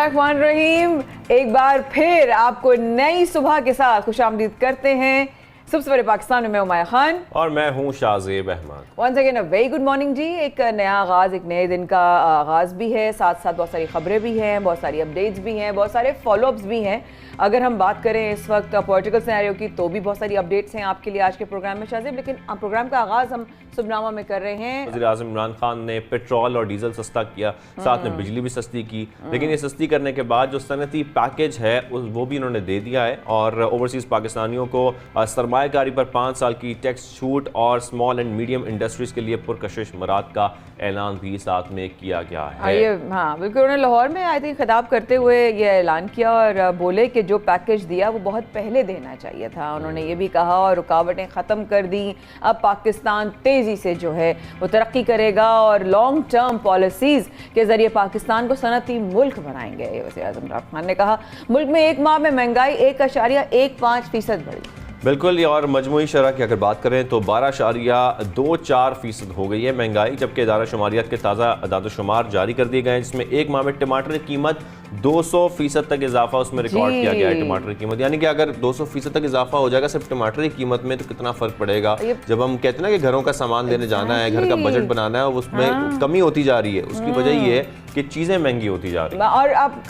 बिस्मिल्लाहिर्रहमानिर्रहीम। एक बार फिर आपको नई सुबह के साथ खुशामदीद करते हैं। सुबह सवेरे पाकिस्तान में मैं उमाया खान और मैं हूँ Shahzeb Ahmed. Once again a very good morning जी। एक नया आगाज़, एक नए दिन का आगाज़ भी है, साथ साथ बहुत सारी खबरें भी हैं, बहुत सारी अपडेट्स भी हैं, बहुत सारे फॉलोअप्स भी हैं। अगर हम बात करें इस वक्त पॉलिटिकल सिनेरियो की तो भी बहुत सारी अपडेट्स हैं आपके लिए आज के प्रोग्राम में शाहज़ेब। लेकिन प्रोग्राम का आगाज़ हम सुबनामा में कर रहे हैं। वज़ीर आज़म इमरान खान ने पेट्रोल और डीजल सस्ता किया, साथ में बिजली भी सस्ती की, लेकिन ये सस्ती करने के बाद जो सनती पैकेज है वो भी इन्होंने दे दिया है और ओवरसीज़ पाकिस्तानियों को सरमायाकारी पर 5 साल की टैक्स छूट और स्मॉल एंड मीडियम इंडस्ट्रीज़ के लिए पुरकशिश मराद का ऐलान भी साथ में किया गया है। हाँ बिल्कुल, उन्होंने लाहौर में आई थिंक खिताब करते हुए ये ऐलान किया और बोले कि जो पैकेज दिया वो बहुत पहले देना चाहिए था। उन्होंने ये भी कहा और रुकावटें ख़त्म कर दी। अब पाकिस्तान तेज़ी से जो है वो तरक्की करेगा और लॉन्ग टर्म पॉलिसीज़ के ज़रिए पाकिस्तान को सनती मुल्क बनाएंगे। वज़ीर आज़म इमरान खान ने कहा मुल्क में एक माह में महंगाई 1.15% बढ़ी। बिल्कुल, और मजमूई शरह की अगर बात करें तो 12.24% हो गई है महंगाई, जबकि इदारा शुमारियात के ताज़ा अदाद-ओ-शुमार जारी कर दिए गए हैं जिसमें एक माह में टमाटर की कीमत 200% तक इजाफा उसमें रिकॉर्ड किया गया है। टमाटर की कीमत यानी कि अगर 200% तक इजाफा हो जाएगा सिर्फ टमाटर की कीमत में तो कितना फ़र्क पड़ेगा। जब हम कहते हैं ना कि घरों का सामान लेने जाना है, घर का बजट बनाना है, उसमें कमी होती जा रही है, उसकी वजह ये है कि चीज़ें महंगी होती जा रही हैं। और आप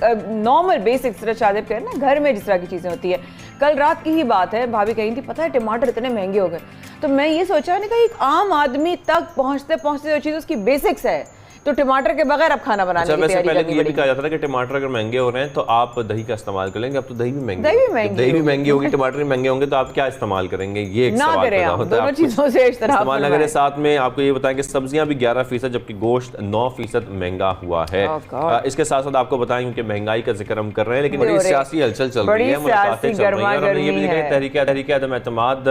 नॉर्मल बेसिक शादी करें ना, घर में जिस तरह की चीज़ें होती है। कल रात की ही बात है, भाभी कही थी पता है टमाटर इतने महंगे हो गए, तो मैं ये सोचा नहीं कि एक आम आदमी तक पहुंचते पहुंचते जो चीज़ उसकी बेसिक्स है तो टमाटर के बगैर अब खाना बनाने की तैयारी पहले ये भी कहा जाता था कि टमाटर अगर महंगे हो रहे हैं तो आप दही का इस्तेमाल कर लेंगे। अब तो दही भी महंगी होगी, टमाटर भी महंगे होंगे तो आप क्या इस्तेमाल करेंगे, ये एक सवाल पैदा होता है। चीजों से इस्तेमाल न करें। साथ में आपको ये बताएं कि सब्जियां भी 11% जबकि गोश्त 9% महंगा हुआ है। इसके साथ साथ आपको बताएं कि महंगाई का जिक्र हम कर रहे हैं लेकिन बड़ी सियासी हलचल चल रही है, मुलाकातें चल रही हैं और हमने ये भी देखा तहरीक अदम एतमाद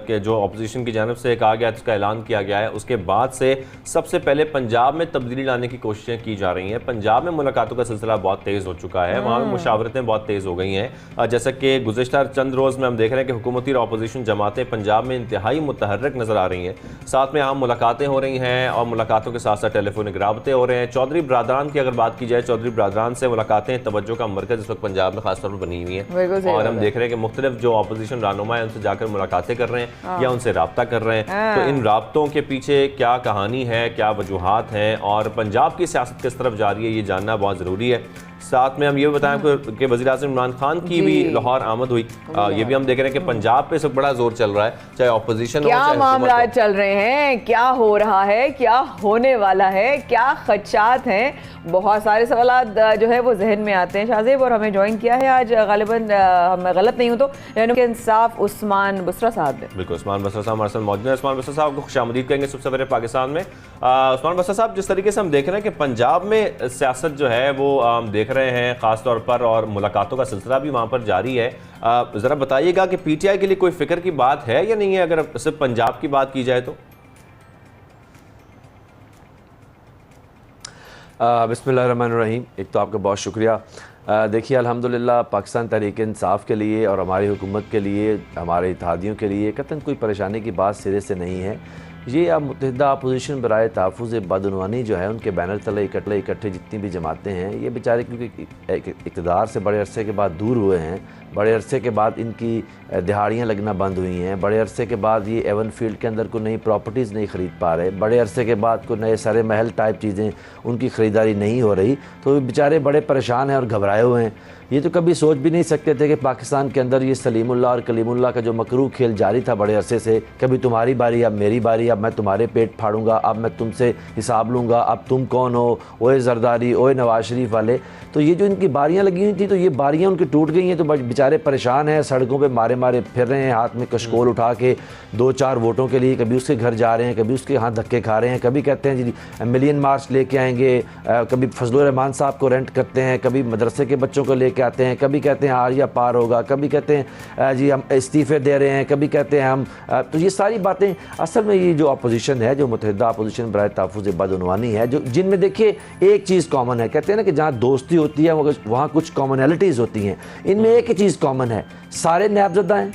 के जो अपोजिशन की जानब से कहा गया, उसका ऐलान किया गया है, उसके बाद से सबसे पहले पंजाब में तब्दीली लाने की कोशिशें की जा रही हैं। पंजाब में मुलाकातों का सिलसिला बहुत तेज़ हो चुका है, वहाँ में मुशावरतें बहुत तेज़ हो गई हैं। जैसा कि गुज़िश्ता चंद रोज़ में हम देख रहे हैं कि हुकूमती और अपोजिशन जमातें पंजाब में इंतहाई मुतहर्रिक नज़र आ रही हैं। साथ में आम मुलाकातें हो रही हैं और मुलाकातों के साथ साथ टेलीफोनिक राबते हो रहे हैं। चौधरी बरादरान की अगर बात की जाए, चौधरी बरादरान से मुलाकातें तवज्जो का मरकज़ इस वक्त पंजाब में खासतौर पर बनी हुई हैं और हम देख रहे हैं कि मुख्तलिफ जो अपोजिशन रहनुमा है उनसे जाकर मुलाकातें कर रहे हैं या उनसे रब्ता कर रहे हैं। तो इन राब्तों के पीछे क्या कहानी है, क्या वजूहात हैं और पंजाब की सियासत किस तरफ जा रही है, ये जानना बहुत ज़रूरी है। साथ में हम ये बताएं कि वज़ीर आज़म इमरान खान की भी लाहौर आमद हुई। ये भी हम देख रहे हैं कि पंजाब पे सब बड़ा जोर चल रहा है, चाहे ऑपोजिशन हो, क्या मामला चल रहे हैं, क्या हो रहा है, क्या होने वाला है, क्या खदशात हैं, बहुत सारे सवाल जो है वो जहन में आते हैं शाहज़ेब। और हमें ज्वाइन किया है आज गालिबन हम गलत नहीं हूँ तो के इंसाफ उस्मान बसरा साहब ने। बिल्कुल, उस्मान बसरा साहब हमारे साथ मौजूद हैं। उस्मान बसरा साहब को खुशामदीद करेंगे सुबह सवेरे पाकिस्तान में। उस्मान बसरा साहब, जिस तरीके से हम देख रहे हैं कि पंजाब में सियासत जो है वो हम देख रहे हैं खास तौर पर और मुलाकातों का सिलसिला भी वहाँ पर जारी है, ज़रा बताइएगा कि पीटीआई के लिए कोई फिक्र की बात है या नहीं है अगर सिर्फ पंजाब की बात की जाए तो? बिस्मिल्लाहिर्रहमानिर्रहीम। एक तो आपका बहुत शुक्रिया। देखिए अल्हम्दुलिल्लाह पाकिस्तान तहरीक इंसाफ के लिए और हमारी हुकूमत के लिए, हमारे इत्तेहादियों के लिए कतई कोई परेशानी की बात सिरे से नहीं है। ये अब मुत्तहिदा अपोजिशन बराए तहफ़्फ़ुज़ बदउनवानी जो है उनके बैनर तले इकट्ठे जितनी भी जमातें हैं, ये बेचारे क्योंकि इक़्तिदार से बड़े अरसे के बाद दूर हुए हैं, बड़े अरसे के बाद इनकी दिहाड़ियाँ लगना बंद हुई हैं, बड़े अरसे के बाद ये एवन फील्ड के अंदर कोई नई प्रॉपर्टीज़ नहीं ख़रीद पा रहे, बड़े अरसे के बाद कोई नए सरे महल टाइप चीज़ें उनकी ख़रीदारी नहीं हो रही, तो बेचारे बड़े परेशान हैं और घबराए हुए हैं। ये तो कभी सोच भी नहीं सकते थे कि पाकिस्तान के अंदर ये सलीमुल्लाह और कलीमुल्लाह का जो मकरू खेल जारी था बड़े अरसे से, कभी तुम्हारी बारी अब मेरी बारी, अब मैं तुम्हारे पेट फाड़ूंगा, अब मैं तुमसे हिसाब लूँगा, अब तुम कौन हो, ओए जरदारी, ओए नवाज शरीफ वाले। तो ये जो इनकी बारियाँ लगी हुई थी तो ये बारियाँ उनकी टूट गई हैं, तो बेचारे परेशान हैं, सड़कों पर मारे मारे फिर रहे हैं, हाथ में कशकोल उठा के 2-4 वोटों के लिए, कभी उसके घर जा रहे हैं, कभी उसके हाथ धक्के खा रहे हैं, कभी कहते हैं जी मिलियन मार्च लेके आएंगे, कभी फजलुर रहमान साहब को रेंट करते हैं, कभी मदरसे के बच्चों को लेके आते हैं, कभी कहते हैं आरिया पार होगा, कभी कहते हैं जी हम इस्तीफ़े दे रहे हैं, कभी कहते हैं हम तो ये सारी बातें असल में ये जो अपोजिशन है, जो मुत्तहिदा अपोजिशन बराए तहफ़्फ़ुज़ बदउनवानी है, जो जिनमें देखिए एक चीज़ कॉमन है, कहते हैं ना कि जहाँ दोस्ती होती है वहाँ कुछ कॉमनैलिटीज़ होती हैं, इनमें एक ही चीज़ कॉमन है, सारे नैबज़दा हैं,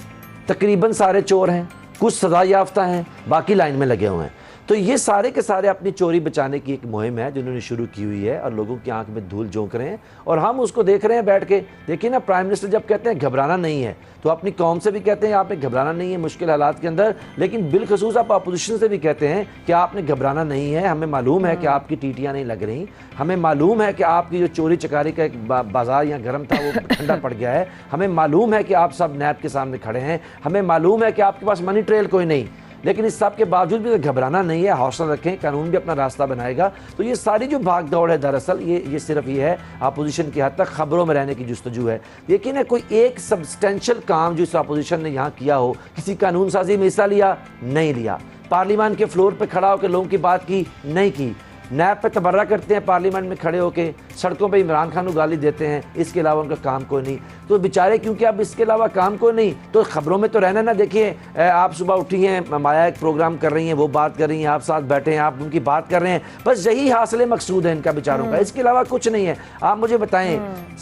तकरीबन सारे चोर हैं, कुछ सज़ा याफ्ता हैं, बाकी लाइन में लगे हुए हैं। तो ये सारे के सारे अपनी चोरी बचाने की एक मुहिम है जिन्होंने शुरू की हुई है और लोगों की आंख में धूल झोंक रहे हैं और हम उसको देख रहे हैं बैठ के। देखिए ना, प्राइम मिनिस्टर जब कहते हैं घबराना नहीं है तो अपनी कौम से भी कहते हैं आपने घबराना नहीं है मुश्किल हालात के अंदर, लेकिन बिलखसूस आप अपोजिशन से भी कहते हैं कि आपने घबराना नहीं है। हमें मालूम है कि आपकी टीटियाँ नहीं लग रही, हमें मालूम है कि आपकी जो चोरी चकारी का एक बाजार यहाँ गर्म था वो ठंडा पड़ गया है, हमें मालूम है कि आप सब नैब के सामने खड़े हैं, हमें मालूम है कि आपके पास मनी ट्रेल कोई नहीं, लेकिन इस सब के बावजूद भी घबराना नहीं है, हौसला रखें, कानून भी अपना रास्ता बनाएगा। तो ये सारी जो भाग दौड़ है दरअसल ये सिर्फ ये है अपोजिशन की हद तक खबरों में रहने की जुस्तजू है। लेकिन कोई एक सब्सटेंशियल काम जो इस अपोजिशन ने यहाँ किया हो, किसी कानून साजी में हिस्सा लिया नहीं लिया, पार्लियामान के फ्लोर पर खड़ा होकर लोगों की बात की नहीं की, नैब पे तबर्रा करते हैं पार्लियामेंट में खड़े होके, सड़कों पे इमरान खान को गाली देते हैं, इसके अलावा उनका काम कोई नहीं। तो बेचारे क्योंकि अब इसके अलावा काम कोई नहीं तो खबरों में तो रहना ना। देखिए आप सुबह उठी हैं, माया एक प्रोग्राम कर रही हैं, वो बात कर रही हैं, आप साथ बैठे हैं, आप उनकी बात कर रहे हैं, बस यही हासिल मकसूद है इनका बेचारों का, इसके अलावा कुछ नहीं है। आप मुझे बताएं,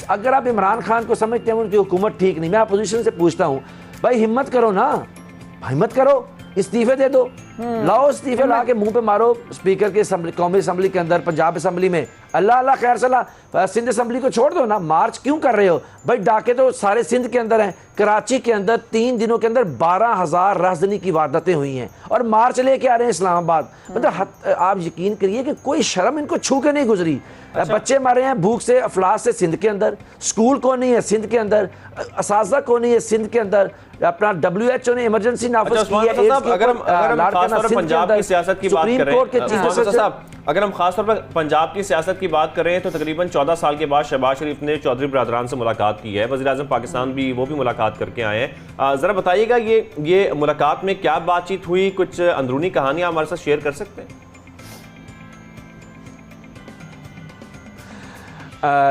अगर आप इमरान खान को समझते हैं उनकी हुकूमत ठीक नहीं, मैं अपोजिशन से पूछता हूँ भाई हिम्मत करो ना, हिम्मत करो, इस्तीफे दे दो, लाओ इस्तीफे ला के मुंह पे मारो स्पीकर के कौमी असम्बली के अंदर, पंजाब असम्बली में, अल्लाह अल्लाह खैर सलाह। सिंध असम्बली को छोड़ दो ना, मार्च क्यों कर रहे हो भाई? डाके तो सारे सिंध के अंदर हैं, कराची के अंदर 3 दिनों के अंदर 12,000 राजधानी की वारदातें हुई हैं और मार्च लेके आ रहे हैं इस्लामाबाद। मतलब आप यकीन करिए कि कोई शर्म इनको छू के नहीं गुजरी। अच्छा। बच्चे मारे हैं भूख से, अफलास से सिंध के अंदर, स्कूल को नहीं है सिंध के अंदर, असातिज़ा को नहीं है सिंध के अंदर, अपना WHO ने इमरजेंसी नाफिज की है। अगर हम पंजाब की सियासत की बात करें, अगर हम खास तौर पर पंजाब की सियासत की बात करें तो तकरीबन 14 साल के बाद शहबाज शरीफ ने चौधरी बरादरान से मुलाकात की है, वज़ीर-ए-आज़म पाकिस्तान भी वो भी मुलाकात करके आए हैं। ज़रा बताइएगा ये मुलाकात में क्या बातचीत हुई, कुछ अंदरूनी कहानियां हमारे साथ शेयर कर सकते हैं?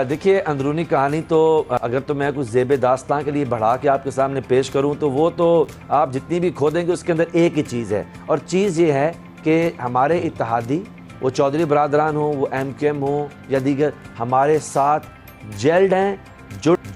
देखिए अंदरूनी कहानी तो अगर तो मैं कुछ ज़ेब दास्तां के लिए बढ़ा के आपके सामने पेश करूं तो वो तो आप जितनी भी खोदेंगे उसके अंदर एक ही चीज़ है, और चीज़ ये है कि हमारे इत्तेहादी, वो चौधरी बरादरान हो, वो MQM हो या दीगर, हमारे साथ जेल्ड हैं,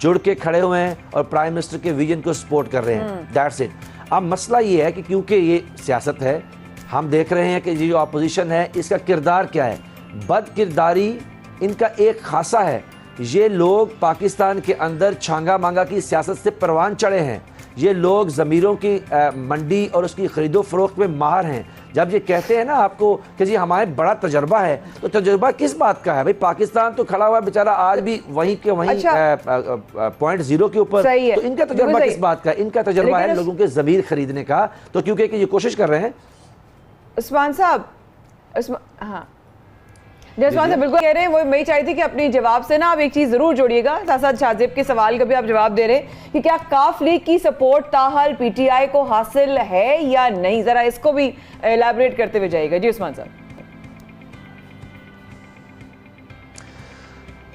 जुड़ के खड़े हुए हैं और प्राइम मिनिस्टर के विजन को सपोर्ट कर रहे हैं। That's it. अब मसला ये है कि क्योंकि ये सियासत है, हम देख रहे हैं कि ये जो अपोजिशन है इसका किरदार क्या है, बद किरदारी इनका एक खासा है। ये लोग पाकिस्तान के अंदर छांगा मांगा की सियासत से परवान चढ़े हैं, ये लोग ज़मीरों की मंडी और उसकी ख़रीदो फरोख्त में माहिर हैं। जब ये कहते हैं ना आपको कि जी हमारे बड़ा तजर्बा है, तो तजर्बा किस बात का है भाई? पाकिस्तान तो खड़ा हुआ बेचारा आज भी वहीं के वहीं पॉइंट जीरो के ऊपर, तो इनका तजर्बा किस बात का? इनका तजर्बा है लोगों के ज़मीर खरीदने का। तो क्योंकि ये कोशिश कर रहे हैं उस्मान साहब, हाँ जसमान से बिल्कुल कह रहे हैं, वो मैं ही चाहती थी कि अपनी जवाब से ना आप एक चीज़ ज़रूर जोड़िएगा, साथ साथ शाहजेब के सवाल का भी आप जवाब दे रहे हैं कि क्या काफ लीग की सपोर्ट ताहाल PTI को हासिल है या नहीं, ज़रा इसको भी एलैबोरेट करते हुए जाइएगा। जी उस्मान साहब।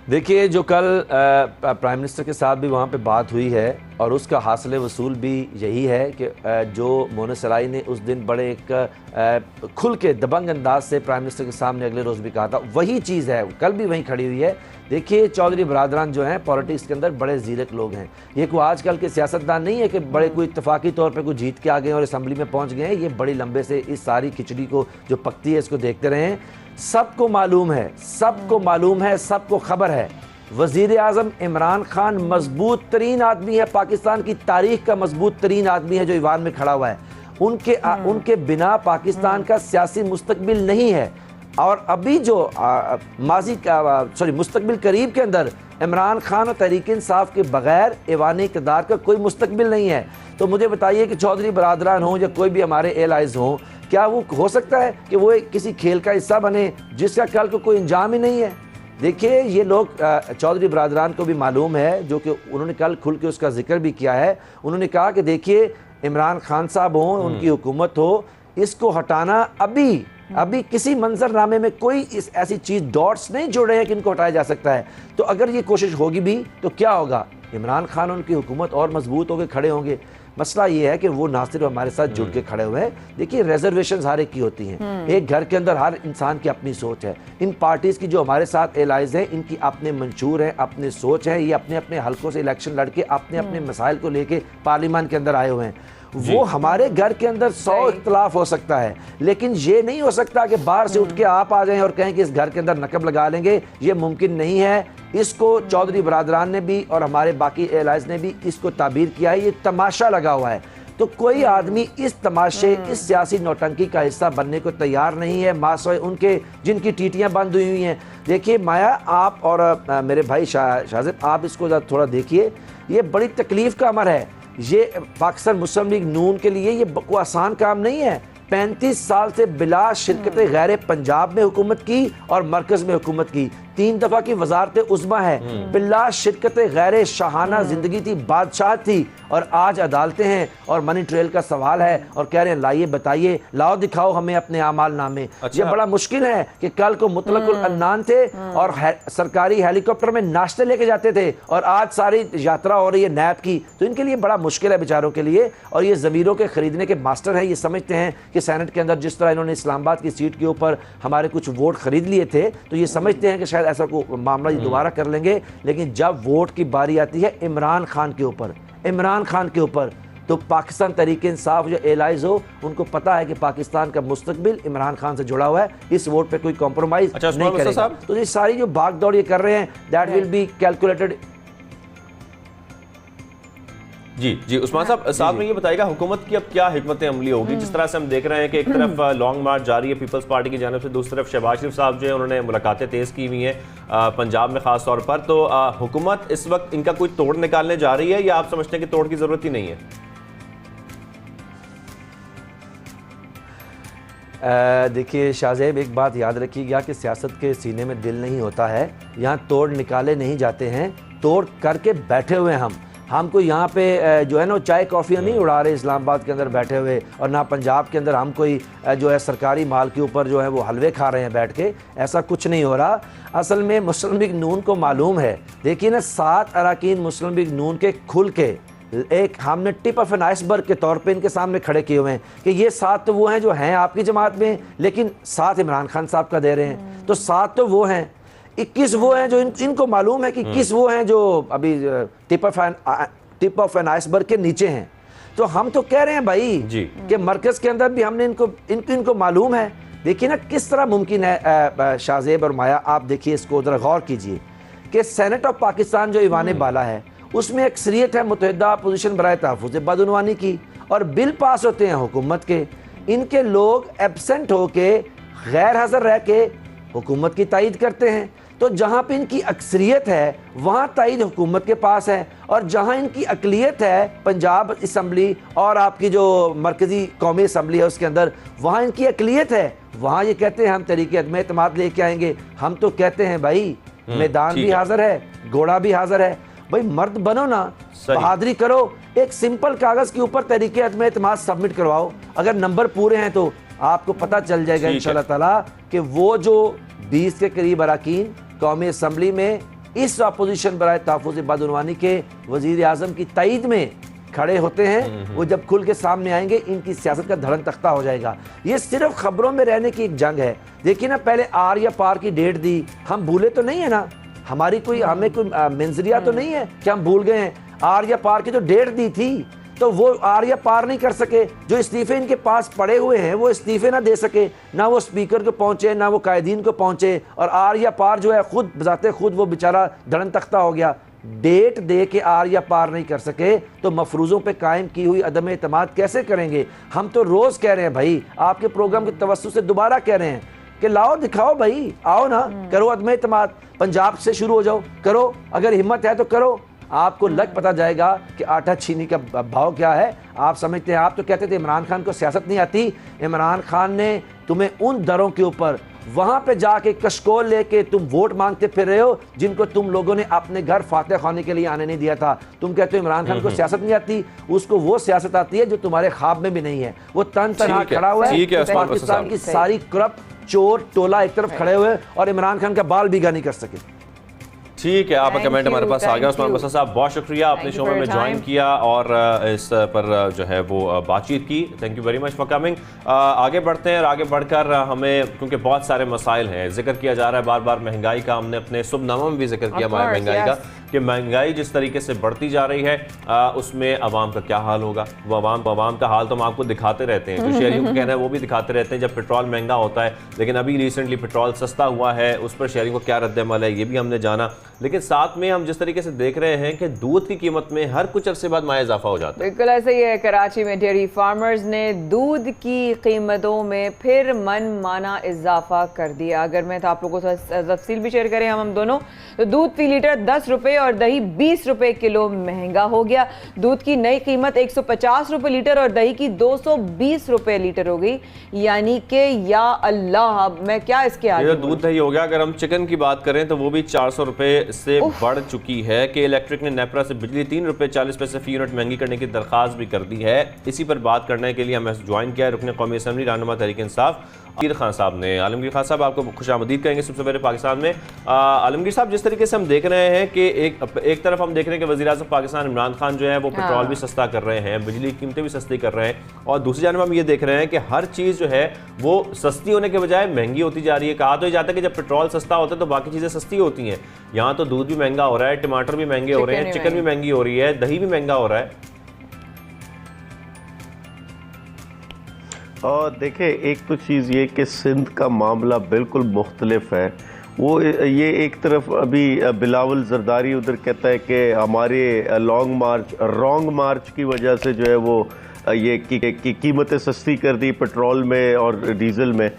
देखिए जो कल प्राइम मिनिस्टर के साथ भी वहाँ पे बात हुई है और उसका हासिल वसूल भी यही है कि जो मोना सलाई ने उस दिन बड़े एक खुल के दबंग अंदाज से प्राइम मिनिस्टर के सामने अगले रोज़ भी कहा था, वही चीज़ है, कल भी वहीं खड़ी हुई है। देखिए चौधरी बरादरान जो हैं पॉलिटिक्स के अंदर बड़े ज़ीरक लोग हैं, ये कोई आजकल के सियासतदान नहीं है कि बड़े कोई इत्तफाकी तौर पर कोई जीत के आ गए और असम्बली में पहुँच गए हैं। ये बड़ी लंबे से इस सारी खिचड़ी को जो पकती है इसको देखते रहे हैं। सबको मालूम है, सबको मालूम है, सबको खबर है, वज़ीर-ए-आज़म इमरान खान मजबूत तरीन आदमी है, पाकिस्तान की तारीख का मजबूत तरीन आदमी है जो ईवान में खड़ा हुआ है। उनके बिना पाकिस्तान का सियासी मुस्तकबिल नहीं है। और अभी जो मुस्तकबिल करीब के अंदर इमरान खान और तहरीक इंसाफ के बगैर ईवानी इक़्तिदार का कोई मुस्तकबिल नहीं है। तो मुझे बताइए कि चौधरी बरादरान हों या कोई भी हमारे एलाइज हों, क्या वो हो सकता है कि वो किसी खेल का हिस्सा बने जिसका कल को कोई इंजाम ही नहीं है? देखिए ये लोग चौधरी बरादरान को भी मालूम है, जो कि उन्होंने कल खुल के उसका जिक्र भी किया है। उन्होंने कहा कि देखिए इमरान खान साहब हों, उनकी हुकूमत हो, इसको हटाना अभी किसी मंजरनामे में कोई ऐसी चीज़ डॉट्स नहीं जुड़ रहे हैं कि इनको हटाया जा सकता है। तो अगर ये कोशिश होगी भी तो क्या होगा? इमरान खान उनकी हुकूमत और मजबूत होकर खड़े होंगे। मसला ये है कि वो ना सिर्फ हमारे साथ जुड़ के खड़े हुए हैं। देखिए रिजर्वेशन हर एक की होती हैं, एक घर के अंदर हर इंसान की अपनी सोच है। इन पार्टीज़ की जो हमारे साथ एलाइज हैं इनकी अपने मंशूर हैं, अपने सोच है, ये अपने अपने हलकों से इलेक्शन लड़के अपने अपने मसाइल को लेके पार्लियामान के अंदर आए हुए हैं। वो हमारे घर के अंदर 100 इख्तलाफ हो सकता है, लेकिन ये नहीं हो सकता कि बाहर से उठ के आप आ जाएं और कहें कि इस घर के अंदर नकब लगा लेंगे। ये मुमकिन नहीं है। इसको चौधरी बरादरान ने भी और हमारे बाकी एलाइज ने भी इसको ताबीर किया है। ये तमाशा लगा हुआ है, तो कोई आदमी इस तमाशे, इस सियासी नौटंकी का हिस्सा बनने को तैयार नहीं है। मासोए उनके जिनकी टीटियां बंद हुई हैं। देखिए माया, आप और मेरे भाई शाहज़ेब, आप इसको थोड़ा देखिए। ये बड़ी तकलीफ का अमर है। ये पाकिस्तान मुस्लिम लीग नून के लिए ये कोई आसान काम नहीं है। 35 साल से बिला शिरकत गैर पंजाब में हुकूमत की और मरकज में हुकूमत की, 3 दफा की वजारत उज़्मा है। बिला शिरकत गैर शाहाना जिंदगी थी, बादशाह थी, और आज अदालतें हैं और मनी ट्रेल का सवाल है और कह रहे हैं लाइए, बताइए, लाओ, दिखाओ हमें अपने आमाल नामे। ये बड़ा मुश्किल है कि कल को मुतलकुल अन्नान थे और सरकारी हेलीकॉप्टर में नाश्ते लेके जाते थे और आज सारी यात्रा हो रही है नैब की। तो इनके लिए बड़ा मुश्किल है बेचारों के लिए। और ये ज़मीरों के खरीदने के मास्टर हैं। ये समझते हैं कि सेनेट के अंदर जिस तरह इन्होंने इस्लामाबाद की सीट के ऊपर हमारे कुछ वोट खरीद लिए थे, तो ये समझते हैं कि शायद ऐसा कोई मामला ये दोबारा कर लेंगे। लेकिन जब वोट की बारी आती है इमरान खान के ऊपर, तो पाकिस्तान तहरीक इंसाफ जो एलाइज हो, उनको पता है कि पाकिस्तान का मुस्तकबिल इमरान खान से जुड़ा हुआ है। इस वोट पे कोई कॉम्प्रोमाइज नहीं करेगा। तो ये सारी जो भागदौड़ ये कर रहे हैं, दैट विल बी कैलकुलेटेड। जी उस्मान साहब, साथ में ये बताइएगा हुकूमत की अब क्या हिकमत अमली होगी? जिस तरह से हम देख रहे हैं कि एक तरफ लॉन्ग मार्च जारी है पीपल्स पार्टी की जानिब से, दूसरी तरफ शहबाज शरीफ साहब जो है उन्होंने मुलाकातें तेज़ की हुई हैं पंजाब में ख़ास तौर पर। तो हुकूमत इस वक्त इनका कोई तोड़ निकालने जा रही है या आप समझते हैं कि तोड़ की ज़रूरत ही नहीं है? देखिए शाहज़ेब, एक बात याद रखिएगा कि सियासत के सीने में दिल नहीं होता है। यहाँ तोड़ निकाले नहीं जाते हैं, तोड़ करके बैठे हुए हमको यहाँ पे जो है ना चाय कॉफ़ियाँ नहीं उड़ा रहे इस्लामाबाद के अंदर बैठे हुए, और ना पंजाब के अंदर हम कोई जो है सरकारी माल के ऊपर जो है वो हलवे खा रहे हैं बैठ के। ऐसा कुछ नहीं हो रहा। असल में मुस्लिम लीग नून को मालूम है, देखिए ना 7 अरकान मुस्लिम लीग नून के खुल के एक हमने टिप ऑफ एन आइसबर्ग के तौर पे इनके सामने खड़े किए हुए हैं कि ये 7 तो वो हैं जो हैं आपकी जमात में, लेकिन 7 इमरान खान साहब का दे रहे हैं। तो 7 तो वो हैं, 21 वो हैं जो इनको मालूम है कि 21 वो हैं जो अभी टिप ऑफ एन आइसबर्ग के नीचे हैं। तो हम तो कह रहे हैं भाई कि मरकज के अंदर भी हमने इनको मालूम है। देखिए ना किस तरह मुमकिन है शाहज़ेब और माया, आप देखिए इसको ज़रा गौर कीजिए कि सेनेट ऑफ पाकिस्तान जो ईवान बाला है उसमें अक्सरियत है मुत्तहिदा अपोजिशन बराए तहफ़्फ़ुज़ बदउनवानी की, और बिल पास होते हैं हुकूमत के। इनके लोग एब्सेंट होके गैर हाज़िर रह के हुकूमत की तायद करते हैं। तो जहाँ पे इनकी अक्सरियत है वहाँ तायद हुकूमत के पास है, और जहाँ इनकी अकलियत है पंजाब असम्बली और आपकी जो मरकज़ी कौमी असम्बली है उसके अंदर, वहाँ इनकी अकलियत है, वहाँ ये कहते हैं हम तरीके अदम एतमाद लेके आएंगे। हम तो कहते हैं भाई मैदान भी हाजिर है, घोड़ा भी हाजिर है, भाई मर्द बनो ना, बहादुरी करो, एक सिंपल कागज़ के ऊपर तरीके अदम एतमाद सबमिट करवाओ। अगर नंबर पूरे हैं तो आपको पता चल जाएगा इंशाल्लाह ताला कि वो जो 20 के करीब अरकान कौमी असम्बली में इस अपोजिशन बराए तहफ़्फ़ुज़ बदउनवानी के वज़ीर आज़म की तायद में खड़े होते हैं, वो जब खुल के सामने आएंगे इनकी सियासत का धड़न तख्ता हो जाएगा। ये सिर्फ खबरों में रहने की एक जंग है। देखिए ना पहले आर या पार की डेट दी, हम भूले तो नहीं है ना, हमारी कोई हमें कोई मंजरिया तो नहीं है कि हम भूल गए हैं। आर या पार की तो डेट दी थी, तो वो आर या पार नहीं कर सके। जो इस्तीफे इनके पास पड़े हुए हैं वो इस्तीफे ना दे सके, ना वो स्पीकर को पहुंचे, ना वो कायदीन को पहुंचे, और आर या पार जो है खुद बजाते खुद वो बेचारा धड़न तख्ता हो गया। डेट दे के आर या पार नहीं कर सके तो मफरूज़ों पे कायम की हुई अदम एतमाद कैसे करेंगे? हम तो रोज़ कह रहे हैं भाई, आपके प्रोग्राम के तवस्सुस से दोबारा कह रहे हैं कि लाओ दिखाओ भाई, आओ ना, करो अदम एतमाद, पंजाब से शुरू हो जाओ, करो, अगर हिम्मत है तो करो। आपको लग पता जाएगा कि आटा चीनी का भाव क्या है। आप समझते हैं, आप तो कहते थे इमरान खान को सियासत नहीं आती। इमरान खान ने तुम्हें उन दरों के ऊपर वहाँ पे जाके कशकोल लेके तुम वोट मांगते फिर रहे हो जिनको तुम लोगों ने अपने घर फातह खाने के लिए आने नहीं दिया था। तुम कहते हो इमरान खान को सियासत नहीं आती, उसको वो सियासत आती है जो तुम्हारे ख्वाब में भी नहीं है। वो तन तनहा खड़ा हुआ है, पाकिस्तान की सारी करप्ट चोर टोला एक तरफ खड़े हुए और इमरान खान का बाल भीगा नहीं कर सके। ठीक है, आपका कमेंट हमारे पास आ गया। उस्मान बसर साहब बहुत शुक्रिया, आपने शो में ज्वाइन किया और इस पर जो है वो बातचीत की। Thank you very much for coming. आगे बढ़ते हैं और आगे बढ़कर हमें, क्योंकि बहुत सारे मसाइल हैं, जिक्र किया जा रहा है बार बार महंगाई का, हमने अपने शुभनामा में भी जिक्र किया महंगाई का, कि महंगाई जिस तरीके से बढ़ती जा रही है उसमें आवाम का क्या हाल होगा। वो आवाम का हाल तो हम आपको दिखाते रहते हैं, जो शहरियों का कहना है वो भी दिखाते रहते हैं जब पेट्रोल महंगा होता है। लेकिन अभी रिसेंटली पेट्रोल सस्ता हुआ है, उस पर शहरियों को क्या रद्द-ए-अमल है ये भी हमने जाना। लेकिन साथ में हम जिस तरीके से देख रहे हैं कि दूध की कीमत में हर कुछ अरसे बाद माया इजाफा हो जाता है। बिल्कुल ऐसे ही है। कराची में डेयरी फार्मर्स ने दूध की कीमतों में फिर मनमाना इजाफा कर दिया। अगर मैं तो आप लोगों को तफसील भी शेयर करें हम दोनों, तो दूध फी लीटर 10 रुपये और दही 20 रुपये किलो महंगा हो गया। दूध की नई कीमत 150 रुपये लीटर और दही की 220 रुपये लीटर हो गई। यानी कि या अल्लाह, मैं क्या इसके आगे दूध दही हो गया। अगर हम चिकन की बात करें तो वो भी 400 रुपये से बढ़ चुकी है कि इलेक्ट्रिक ने नेपरा से बिजली 3 रुपये 40 पैसे फी यूनिट महंगी करने की दरखास्त भी कर दी है। इसी पर बात करने के लिए हमें ज्वाइन किया है रुकन कौमी असम्बली रहनुमा तहरीक इंसाफ आलमगीर खान साहब ने। आलमगीर खान साहब, आपको खुशामदीद कहेंगे सबसे पहले पाकिस्तान में। आलमगीर साहब, जिस तरीके से हम देख रहे हैं कि एक तरफ हम देख रहे हैं कि वज़ीर-ए-आज़म पाकिस्तान इमरान खान जो है वो पेट्रोल भी सस्ता कर रहे हैं, बिजली की कीमतें भी सस्ती कर रहे हैं, और दूसरी जानब हम ये देख रहे हैं कि हर चीज़ जो है वो सस्ती होने के बजाय महंगी होती जा रही है। कहा तो ये जाता है कि जब पेट्रोल सस्ता होता है तो बाकी चीज़ें सस्ती होती हैं। यहाँ तो दूध भी महंगा हो रहा है, टमाटर भी महंगे हो रहे हैं, चिकन भी महंगी हो रही है, दही भी महंगा हो रहा है। और देखें, एक तो चीज़ ये कि सिंध का मामला बिल्कुल मुख्तलिफ है। वो ये एक तरफ अभी बिलावल जरदारी उधर कहता है कि हमारे रॉन्ग मार्च की वजह से जो है वो ये कीमतें सस्ती कर दी पेट्रोल में और डीजल में।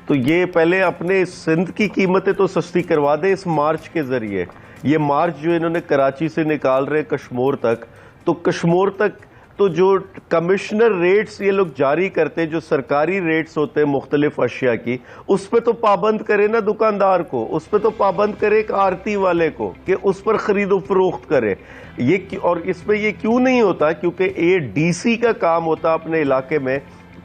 तो ये पहले अपने सिंध की कीमतें तो सस्ती करवा दे इस मार्च के ज़रिए। ये मार्च जो इन्होंने कराची से निकाल रहे कश्मीर तक, तो कश्मीर तक तो जो कमिश्नर रेट्स ये लोग जारी करते हैं, जो सरकारी रेट्स होते हैं मुख्तलिफ अशिया की, उस पर तो पाबंद करे ना दुकानदार को, उस पर तो पाबंद करे एक आरती वाले को कि उस पर खरीदो फरोख्त करे। ये और इस पर ये क्यों नहीं होता? क्योंकि ये डीसी का काम होता अपने इलाके में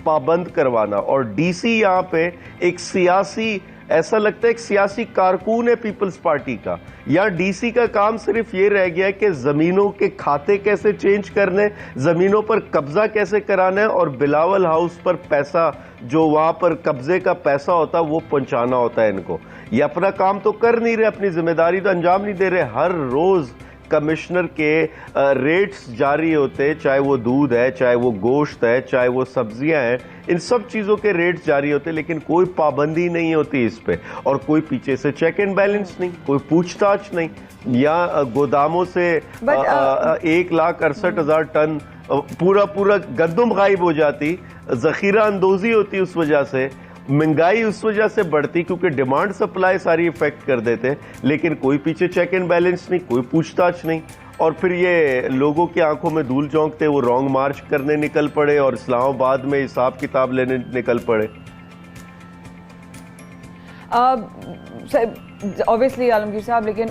पाबंद करवाना, और डीसी यहाँ पे एक सियासी, ऐसा लगता है एक सियासी कारकुन है पीपल्स पार्टी का। या डीसी का काम सिर्फ ये रह गया है कि जमीनों के खाते कैसे चेंज करने, जमीनों पर कब्जा कैसे कराना है, और बिलावल हाउस पर पैसा, जो वहां पर कब्जे का पैसा होता है वो पहुंचाना होता है इनको। ये अपना काम तो कर नहीं रहे, अपनी जिम्मेदारी तो अंजाम नहीं दे रहे। हर रोज कमिश्नर के रेट्स जारी होते, चाहे वो दूध है, चाहे वो गोश्त है, चाहे वो सब्जियां हैं, इन सब चीज़ों के रेट्स जारी होते, लेकिन कोई पाबंदी नहीं होती इस पे, और कोई पीछे से चेक एंड बैलेंस नहीं, कोई पूछताछ नहीं। या गोदामों से 1,68,000 टन पूरा गंदम गायब हो जाती, जखीरा अंदोजी होती, उस वजह से महंगाई उस वजह से बढ़ती क्योंकि डिमांड सप्लाई सारी इफेक्ट कर देते, लेकिन कोई पीछे चेक एंड बैलेंस नहीं, कोई पूछताछ नहीं। और फिर ये लोगों की आंखों में धूल झोंकते वो रॉन्ग मार्च करने निकल पड़े और इस्लामाबाद में हिसाब किताब लेने निकल पड़े। ऑब्वियसली आलमगीर साहब, लेकिन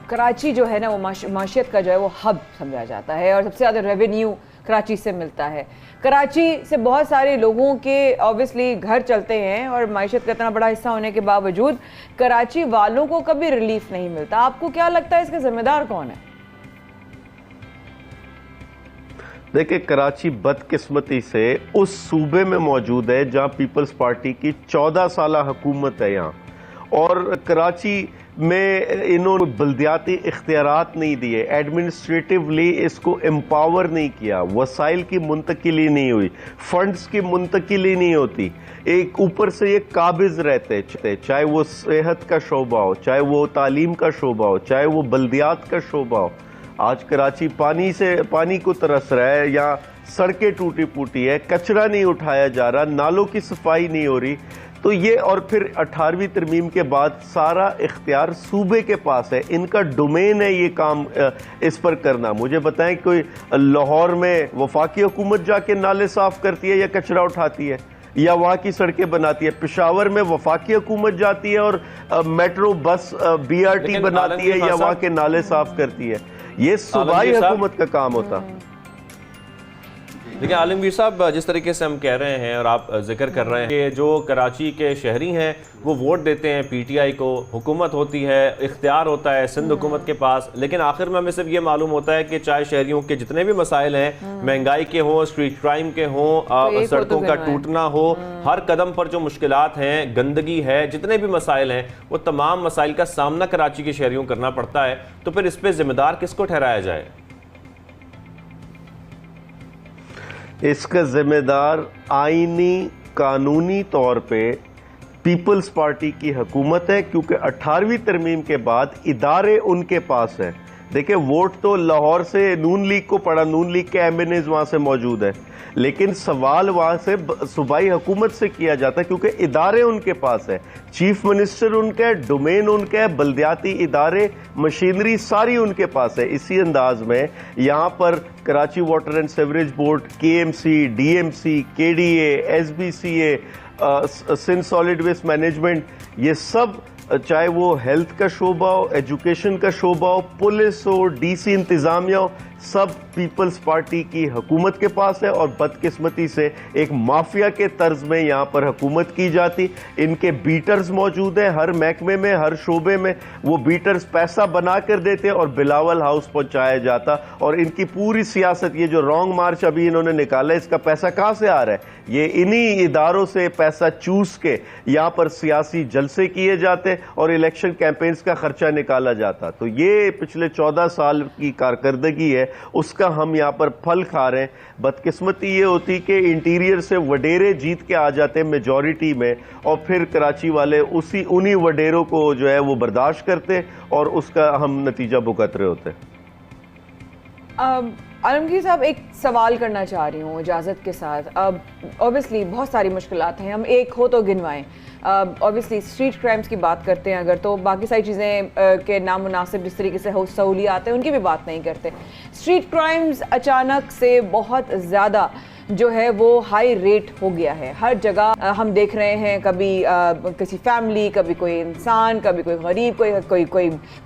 कराची जो है ना वो माशियत का जो है वो हब समझा जाता है और सबसे ज़्यादा रेवेन्यू कराची से मिलता है। कराची से बहुत सारे लोगों के ऑब्वियसली घर चलते हैं और माशियत का इतना बड़ा हिस्सा होने के बावजूद कराची वालों को कभी रिलीफ नहीं मिलता। आपको क्या लगता है इसका जिम्मेदार कौन है? देखिए, कराची बदकिस्मती से उस सूबे में मौजूद है जहां पीपल्स पार्टी की 14 साल हुकूमत है यहाँ, और कराची में इन्होंने बल्दियाती इख्तियारात नहीं दिए, एडमिनिस्ट्रेटिवली इसको एम्पावर नहीं किया, वसाइल की मुंतकिली नहीं हुई, फंड्स की मुंतकिली नहीं होती। एक ऊपर से ये काबिज रहते, चाहे वो सेहत का शोबा हो, चाहे वो तालीम का शोबा हो, चाहे वो बल्दियात का शोबा हो। आज कराची पानी को तरस रहा है, या सड़कें टूटी फूटी है, कचरा नहीं उठाया जा रहा, नालों की सफाई नहीं हो रही। तो ये, और फिर 18वीं तरमीम के बाद सारा इख्तियार सूबे के पास है, इनका डोमेन है ये काम इस पर करना। मुझे बताएं, कोई लाहौर में वफाकी हुकूमत जाके नाले साफ करती है या कचरा उठाती है या वहाँ की सड़कें बनाती है? पेशावर में वफाकी हुकूमत जाती है और मेट्रो बस BRT बनाती है या वहाँ के नाले साफ करती है? ये सूबाई हुकूमत का काम होता। लेकिन आलमगीर साहब, जिस तरीके से हम कह रहे हैं और आप जिक्र कर रहे हैं कि जो कराची के शहरी हैं वो वोट देते हैं पीटीआई को, हुकूमत होती है, इख्तियार होता है सिंध हुकूमत के पास, लेकिन आखिर में हमें सिर्फ ये मालूम होता है कि चाहे शहरियों के जितने भी मसाइल हैं, महंगाई के हों, स्ट्रीट क्राइम के हों, सड़कों का टूटना हो, हर कदम पर जो मुश्किलात हैं, गंदगी है, जितने भी मसाइल हैं, वो तमाम मसाइल का सामना कराची के शहरियों को करना पड़ता है। तो फिर इस पर जिम्मेदार किसको ठहराया जाए? इसका जिम्मेदार आईनी कानूनी तौर पे पीपल्स पार्टी की हुकूमत है, क्योंकि 18वीं तरमीम के बाद इदारे उनके पास है। देखिए, वोट तो लाहौर से नून लीग को पड़ा, नून लीग के एमएनएज वहां से मौजूद है, लेकिन सवाल वहां से सूबाई हुकूमत से किया जाता है, क्योंकि इदारे उनके पास है। चीफ मिनिस्टर उनका है, डोमेन उनका है, बल्दियाती इदारे, मशीनरी सारी उनके पास है। इसी अंदाज में यहाँ पर Karachi water and sewerage board, KMC, DMC, KDA, SBCA, Sindh solid waste management, ये सब, चाहे वो हेल्थ का शोबा हो, एजुकेशन का शोबा हो, पुलिस हो, डीसी इंतजामिया हो, सब पीपल्स पार्टी की हुकूमत के पास है। और बदकिस्मती से एक माफिया के तर्ज में यहाँ पर हुकूमत की जाती। इनके बीटर्स मौजूद हैं हर महकमे में, हर शोबे में। वो बीटर्स पैसा बना कर देते और बिलावल हाउस पहुंचाया जाता। और इनकी पूरी सियासत, ये जो रॉन्ग मार्च अभी इन्होंने निकाला, इसका पैसा कहाँ से आ रहा है? ये इन्हीं इदारों से पैसा चूस के यहाँ पर सियासी जलसे किए जाते और इलेक्शन कैंपेन्स का खर्चा निकाला जाता। तो ये पिछले 14 साल की कारकर्दगी है, उसका हम यहाँ पर फल खा रहे हैं। बदकिस्मती ये होती कि इंटीरियर से वडेरे जीत के आ जाते हैं मेजॉरिटी में, और फिर कराची वाले उन्हीं वडेरों को जो है वो बर्दाश्त करते और उसका हम नतीजा भुगत रहे होते। आलमगीर साहब, एक सवाल करना चाह रही हूँ इजाज़त के साथ। अब ऑब्वियसली बहुत सारी मुश्किलात हैं, हम एक हो तो गिनवाएं। ऑब्वियसली स्ट्रीट क्राइम्स की बात करते हैं अगर, तो बाकी सारी चीज़ें के नामुनासिब जिस तरीके से सहूलियात हैं उनकी भी बात नहीं करते। स्ट्रीट क्राइम्स अचानक से बहुत ज़्यादा जो है वो हाई रेट हो गया है। हर जगह हम देख रहे हैं, कभी किसी फैमिली, कभी कोई इंसान, कभी कोई गरीब,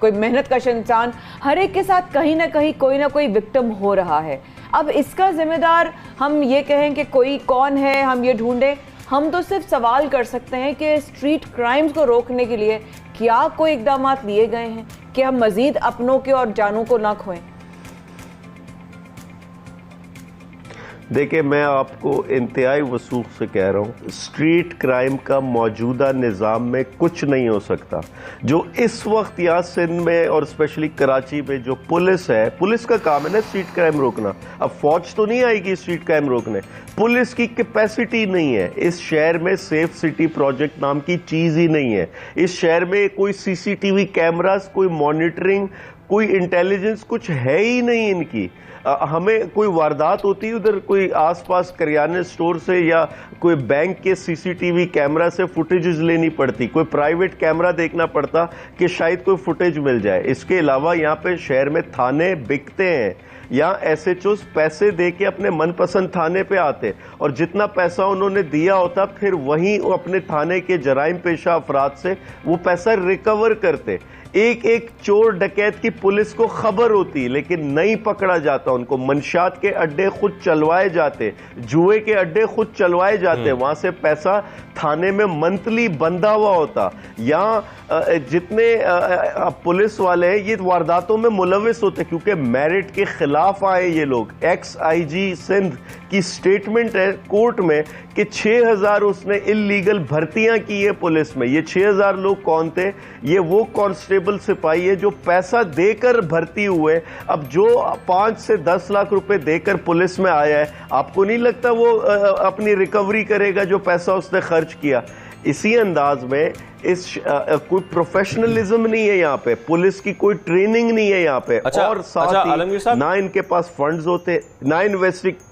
कोई मेहनत कश इंसान, हर एक के साथ कहीं ना कहीं कोई ना कोई विक्टिम हो रहा है। अब इसका जिम्मेदार हम ये कहें कि कोई कौन है, हम ये ढूंढें, हम तो सिर्फ सवाल कर सकते हैं कि स्ट्रीट क्राइम्स को रोकने के लिए क्या कोई इकदाम लिए गए हैं कि हम मजीद अपनों के और जानों को ना खोएं? देखिए, मैं आपको इंतहाई वसूख से कह रहा हूँ, स्ट्रीट क्राइम का मौजूदा निज़ाम में कुछ नहीं हो सकता। जो इस वक्त यहाँ सिंध में और स्पेशली कराची में जो पुलिस है, पुलिस का काम है ना स्ट्रीट क्राइम रोकना। अब फौज तो नहीं आएगी स्ट्रीट क्राइम रोकने, पुलिस की कैपेसिटी नहीं है। इस शहर में सेफ सिटी प्रोजेक्ट नाम की चीज़ ही नहीं है। इस शहर में कोई सीसीटीवी कैमरास, कोई मॉनिटरिंग, कोई इंटेलिजेंस कुछ है ही नहीं इनकी। हमें कोई वारदात होती है उधर कोई आसपास करियाने स्टोर से या कोई बैंक के सीसीटीवी कैमरा से फुटेजेस लेनी पड़ती, कोई प्राइवेट कैमरा देखना पड़ता कि शायद कोई फुटेज मिल जाए। इसके अलावा यहाँ पे शहर में थाने बिकते हैं, यहाँ एसएचओस पैसे दे के अपने मनपसंद थाने पे आते और जितना पैसा उन्होंने दिया होता फिर वहीं अपने थाने के जराइम पेशा अफराद से वो पैसा रिकवर करते। एक एक चोर डकैत की पुलिस को खबर होती लेकिन नहीं पकड़ा जाता उनको। मंशात के अड्डे खुद चलवाए जाते, जुए के अड्डे खुद चलवाए जाते, वहां से पैसा थाने में मंथली बंधा हुआ होता। यहाँ जितने पुलिस वाले हैं ये वारदातों में मुलविस होते क्योंकि मेरिट के खिलाफ आए ये लोग। एक्स आईजी सिंध की स्टेटमेंट है कोर्ट में कि 6000 उसने इलीगल भर्तियां की है पुलिस में। ये 6000 लोग कौन थे? ये वो कांस्टेबल सिपाही है जो पैसा देकर भर्ती हुए। अब जो 5 से 10 लाख रुपए देकर पुलिस में आया है, आपको नहीं लगता वो अपनी रिकवरी करेगा जो पैसा उसने खर्च किया? इसी अंदाज में कोई प्रोफेशनलिज्म नहीं है यहाँ पे, पुलिस की कोई ट्रेनिंग नहीं है यहाँ पे। और साथ ही ना इनके पास फंड्स होते, ना इन्वेस्टिगेशन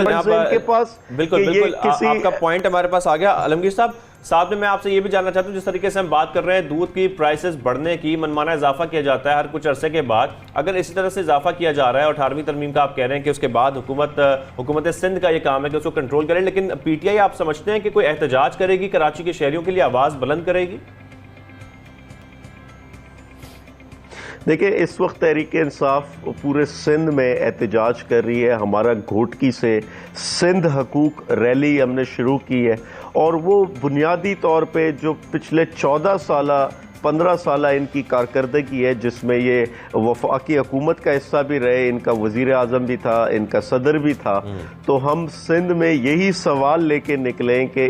इनके पास। बिल्कुल आपका पॉइंट हमारे पास आ गया आलमगीर साहब। साथ में मैं आपसे ये भी जानना चाहता हूँ, जिस तरीके से हम बात कर रहे हैं दूध की प्राइसेस बढ़ने की, मनमाना इजाफा किया जाता है हर कुछ अरसे के बाद। अगर इसी तरह से इजाफा किया जा रहा है और 18वीं तरमीम का आप कह रहे हैं कि उसके बाद हुकूमत सिंध का ये काम है कि उसको कंट्रोल करें, लेकिन पीटीआई आप समझते हैं कि कोई एहतजाज करेगी, कराची के शहरियों के लिए आवाज बुलंद करेगी? देखिए, इस वक्त तहरीक इंसाफ पूरे सिंध में एहतजाज कर रही है। हमारा घोटकी से सिंध हकूक रैली हमने शुरू की है और वो बुनियादी तौर पे जो पिछले 15 साल इनकी कारकर्दगी है, जिसमें ये वफाकी हुकूमत का हिस्सा भी रहे, इनका वज़ीर आज़म भी था, इनका सदर भी था, तो हम सिंध में यही सवाल लेके निकले कि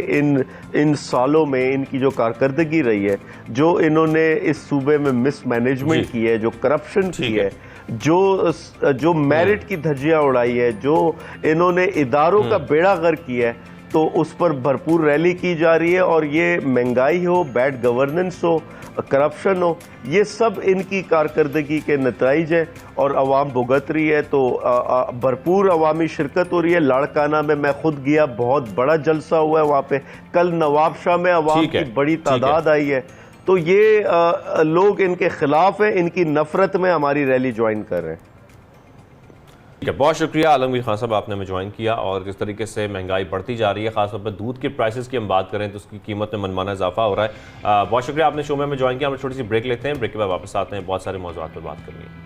इन सालों में इनकी जो कारकर्दगी रही है, जो इन्होंने इस सूबे में मिसमैनेजमेंट की है, जो करप्शन की है, जो मेरिट की धज्जियां उड़ाई है, जो इन्होंने इदारों का बेड़ा गर्क किया है, तो उस पर भरपूर रैली की जा रही है। और ये महंगाई हो, बैड गवर्नेंस हो, करप्शन हो, ये सब इनकी कारकर्दगी के नताइज है और अवाम भुगत रही है। तो भरपूर अवामी शिरकत हो रही है। लाड़काना में मैं खुद गया, बहुत बड़ा जलसा हुआ है वहाँ पे। कल नवाबशाह में अवाम की बड़ी तादाद आई है। तो ये लोग इनके खिलाफ हैं, इनकी नफरत में हमारी रैली ज्वाइन कर रहे हैं। बहुत शुक्रिया आलमगीर खान साहब, आपने हमें ज्वाइन किया। और जिस तरीके से महंगाई बढ़ती जा रही है, खासतौर पर दूध के प्राइसेस की हम बात करें तो उसकी कीमत में मनमाना इजाफा हो रहा है। बहुत शुक्रिया, आपने शो में हमें ज्वाइन किया। हम छोटी सी ब्रेक लेते हैं, ब्रेक के बाद वापस आते हैं, बहुत सारे मौज़ूआत पर बात करनी है।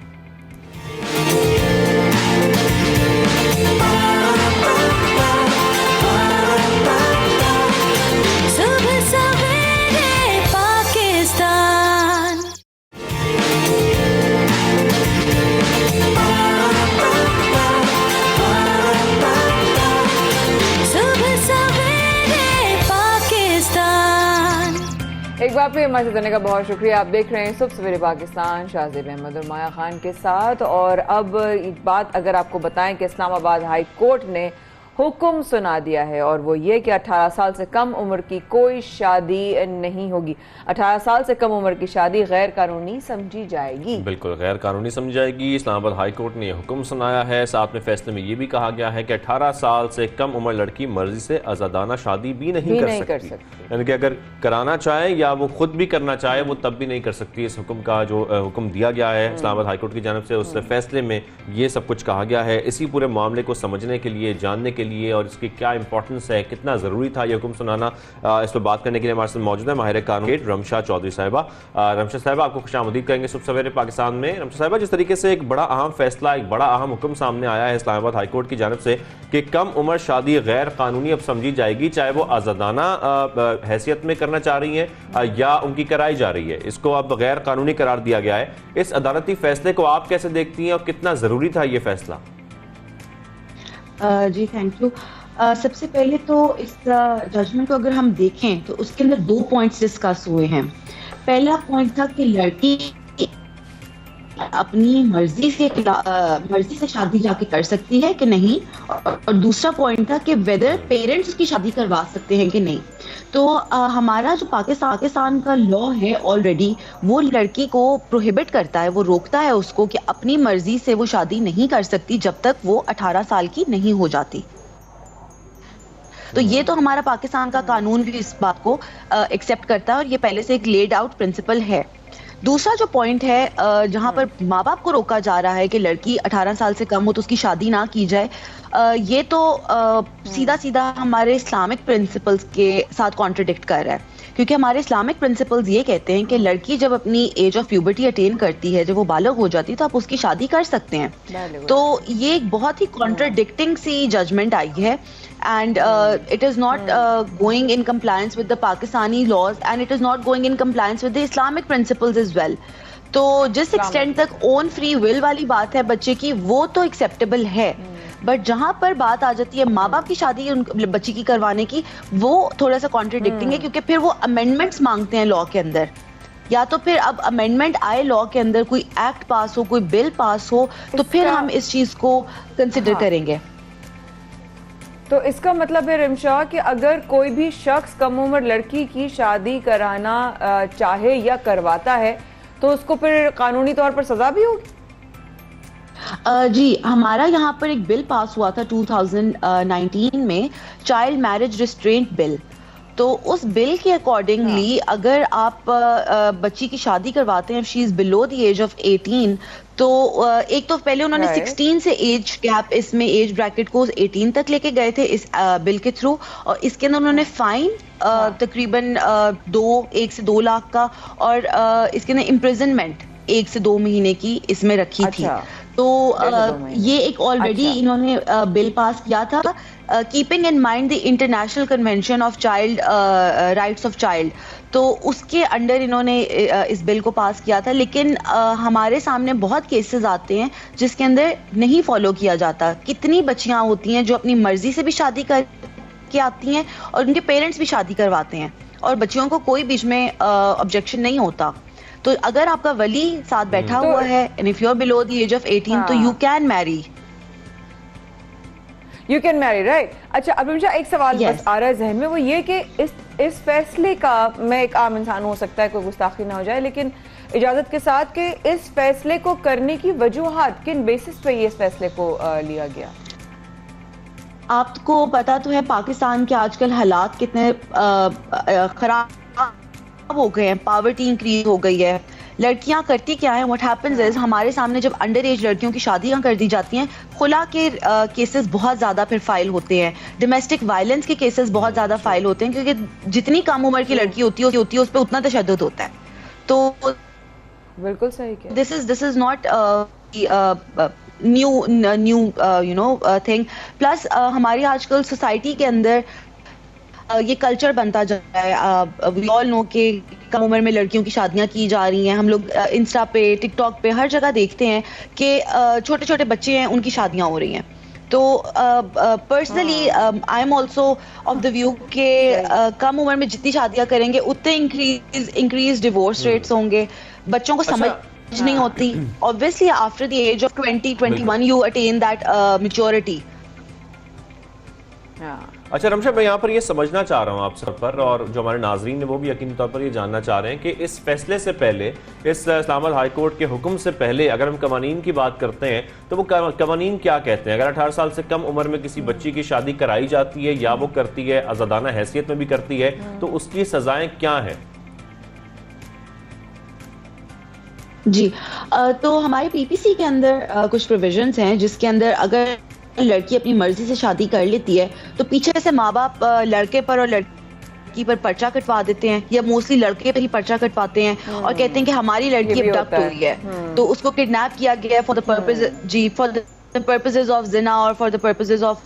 एक बार फिर हमारे साथ रहने का बहुत शुक्रिया। आप देख रहे हैं सुबह सवेरे पाकिस्तान, शाहज़ेब अहमद और माया खान के साथ। और अब एक बात अगर आपको बताएं कि इस्लामाबाद हाई कोर्ट ने हुक्म सुना दिया है, और वो ये कि 18 साल से कम उम्र की कोई शादी नहीं होगी। 18 साल से कम उम्र की शादी गैर कानूनी समझी जाएगी। बिल्कुल गैर कानूनी समझी जाएगी। इस्लामाबाद हाई कोर्ट ने हुक्म सुनाया है। साथ में फैसले में ये भी कहा गया है कि 18 साल से कम उम्र लड़की मर्जी से आज़ादाना शादी भी नहीं कर सकती। यानी कि अगर कराना चाहे या वो खुद भी करना चाहे, वो तब भी नहीं कर सकती। इस हुक्म का जो हुक्म दिया गया है इस्लामाबाद हाई कोर्ट की जानिब से, उस फैसले में ये सब कुछ कहा गया है। इसी पूरे मामले को समझने के लिए, जानने के लिए और इसकी क्या इंपॉर्टेंस है, कितना ज़रूरी था ये हुक्म सुनाना, इस पर बात करने के लिए हमारे साथ मौजूद है माहिर कानून रमशा चौधरी साहिबा। रमशा साहिबा, आपको खुशामदीद करेंगे सुबह सवेरे पाकिस्तान में। रमशा साहिबा, जिस तरीके से एक बड़ा अहम फैसला, एक बड़ा अहम हुक्म सामने आया है इस्लामाबाद हाई कोर्ट की जानिब से कि कम उम्र शादी गैर कानूनी अब समझी जाएगी, चाहे वो आज़ादाना हैसियत में करना चाह रही है या उनकी कराई जा रही है, इसको अब गैर कानूनी करार दिया गया है। इस अदालती फैसले को आप कैसे देखती हैं और कितना ज़रूरी था ये फैसला? जी थैंक यू। सबसे पहले तो इस जजमेंट को अगर हम देखें तो उसके अंदर 2 पॉइंट्स डिस्कस हुए हैं। पहला पॉइंट था कि लड़की अपनी मर्जी से शादी जाके कर सकती है कि नहीं, और दूसरा पॉइंट था कि वेदर पेरेंट्स उसकी शादी करवा सकते हैं कि नहीं। तो हमारा जो पाकिस्तान का लॉ है ऑलरेडी, वो लड़की को प्रोहिबिट करता है, वो रोकता है उसको कि अपनी मर्जी से वो शादी नहीं कर सकती जब तक वो 18 साल की नहीं हो जाती। तो ये तो हमारा पाकिस्तान का कानून भी इस बात को एक्सेप्ट करता है और ये पहले से एक लेड आउट प्रिंसिपल है। दूसरा जो पॉइंट है जहां पर माँ बाप को रोका जा रहा है कि लड़की 18 साल से कम हो तो उसकी शादी ना की जाए, ये तो सीधा सीधा हमारे इस्लामिक प्रिंसिपल्स के साथ कॉन्ट्रडिक्ट कर रहा है, क्योंकि हमारे इस्लामिक प्रिंसिपल्स ये कहते हैं कि लड़की जब अपनी एज ऑफ प्यूबर्टी अटेन करती है, जब वो बालिग हो जाती है, तो आप उसकी शादी कर सकते हैं। तो ये एक बहुत ही कॉन्ट्रडिक्टिंग सी जजमेंट आई है and it is not going in compliance with the Pakistani laws and it is not going in compliance with the Islamic principles as well. तो जिस एक्सटेंट तक ओन फ्री विल वाली बात है बच्चे की, वो तो एक्सेप्टेबल है, बट जहां पर बात आ जाती है माँ बाप की शादी बच्ची की करवाने की, वो थोड़ा सा कॉन्ट्रडिक्टिंग है, क्योंकि फिर वो अमेंडमेंट्स मांगते हैं लॉ के अंदर। या तो फिर अब अमेंडमेंट आए लॉ के अंदर, कोई एक्ट पास हो, कोई बिल पास हो, तो फिर हम इस चीज को कंसिडर करेंगे। तो इसका मतलब है रिमशा कि अगर कोई भी शख्स कम उम्र लड़की की शादी कराना चाहे या करवाता है तो उसको फिर कानूनी तौर पर सजा भी होगी? जी, हमारा यहाँ पर एक बिल पास हुआ था 2019 में, चाइल्ड मैरिज रिस्ट्रेंट बिल। तो उस बिल के अकॉर्डिंगली अगर आप बच्ची की शादी करवाते हैं, she is below the age of 18, तो एक तो पहले उन्होंने 16 से एज गैप, इसमें एज ब्रैकेट को 18 तक लेके गए थे इस बिल के थ्रू, और इसके अंदर उन्होंने फाइन तकरीबन 1 से 2 लाख का, और इसके अंदर इम्प्रिजनमेंट 1 से 2 महीने की इसमें रखी थी। तो ये एक ऑलरेडी इन्होंने बिल पास किया था, keeping in mind the international convention of child rights of child, तो उसके अंडर इन्होंने इस बिल को पास किया था। लेकिन हमारे सामने बहुत केसेस आते हैं जिसके अंदर नहीं फॉलो किया जाता। कितनी बच्चियां होती हैं जो अपनी मर्जी से भी शादी करके आती हैं और उनके पेरेंट्स भी शादी करवाते हैं और बच्चियों को कोई बीच में ऑब्जेक्शन नहीं होता। तो अगर आपका वली साथ बैठा हुआ है and if you are below the age of 18 तो you can marry, you can marry, right. अच्छा, अब मुझे एक सवाल बस आ रहा है जहन में, वो ये कि इस फैसले का, मैं एक आम इंसान हो सकता है कोई गुस्ताखी ना हो जाए, लेकिन इजाजत के साथ कि इस फैसले को करने की वजूहात किन बेसिस पे ये इस फैसले को लिया गया? आपको पता तो है पाकिस्तान के आजकल हालात कितने खराब हो गए हैं, पावर्टी इंक्रीज हो गई है। लड़कियां करती क्या है, व्हाट हैपेंस इज, हमारे सामने जब अंडर एज लड़कियों की शादियां कर दी जाती हैं, खुला के केसेस बहुत ज़्यादा फिर फाइल होते हैं, डोमेस्टिक वायलेंस के केसेस बहुत ज़्यादा फाइल होते हैं, क्योंकि जितनी कम उम्र की लड़की होती है उस पर उतना तशद्दुद होता है। तो बिल्कुल सही कहा। This is not new you know thing. Plus हमारी आजकल सोसाइटी के अंदर ये कल्चर बनता जा रहा है। वी ऑल नो कि कम उम्र में लड़कियों की शादियां की जा रही हैं। हम लोग इंस्टा पे, टिकटॉक पे, हर जगह देखते हैं कि छोटे छोटे बच्चे हैं, उनकी शादियां हो रही हैं। तो personally I am also of the view के कम उम्र में जितनी शादियां करेंगे उतने इंक्रीज डिवोर्स रेट्स होंगे। बच्चों को समझ नहीं होती। Obviously after the age of 20-21 you attain that maturity. अच्छा रमशा, मैं यहाँ पर ये समझना चाह रहा हूँ आप सब पर, और जो हमारे नाजरीन है वो भी यकीनी तौर पर ये जानना चाह रहे हैं कि इस फैसले से पहले, इस इस्लामाबाद हाई कोर्ट के हुक्म से पहले अगर हम कवानीन की बात करते हैं तो वो कवानीन क्या कहते हैं? अगर 18 साल से कम उम्र में किसी बच्ची की शादी कराई जाती है या वो करती है, आज़ादाना हैसियत में भी करती है, तो उसकी सजाएं क्या हैं? जी, तो हमारे पीपीसी के अंदर कुछ प्रोविजंस हैं जिसके अंदर अगर लड़की अपनी मर्जी से शादी कर लेती है तो पीछे से माँ बाप लड़के पर और लड़की पर पर्चा कटवा देते हैं, या मोस्टली लड़के पर ही पर्चा कटवाते हैं और कहते हैं कि हमारी लड़की अबडक्ट हुई है तो उसको किडनैप किया गया है for the purpose for the purposes of जिना और for the purposes of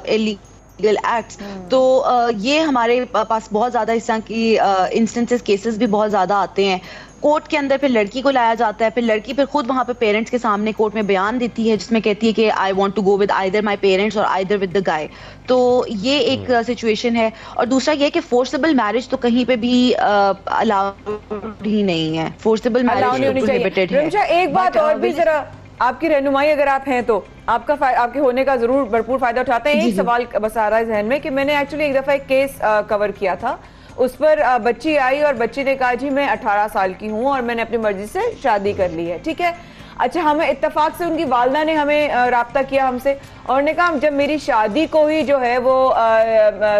illegal acts. तो ये हमारे पास बहुत ज्यादा इस तरह की इंस्टेंसेस, केसेस भी बहुत ज्यादा आते हैं। कोर्ट के अंदर फिर लड़की को लाया जाता है, फिर लड़की फिर खुद वहाँ पे पेरेंट्स के सामने कोर्ट में बयान देती है जिसमें कहती है कि I want to go with either my parents और आइदर विद द गाय। तो ये एक सिचुएशन है। और दूसरा ये कि फोर्सेबल मैरिज तो कहीं पे भी अलाउड ही नहीं है, फोर्सेबल मैरिज प्रोहिबिटेड है। एक बात और भी जरा आपकी रहनुमाई अगर आप हैं तो आपके होने का जरूर भरपूर फायदा उठाते हैं। एक सवाल बस आ रहा है जहन में कि मैंने एक्चुअली एक दफा एक केस कवर किया था, उस पर बच्ची आई और बच्ची ने कहा जी मैं 18 साल की हूँ और मैंने अपनी मर्जी से शादी कर ली है, ठीक है। अच्छा, हमें इत्तेफाक से उनकी वालदा ने हमें राब्ता किया हमसे और ने कहा जब मेरी शादी को ही जो है वो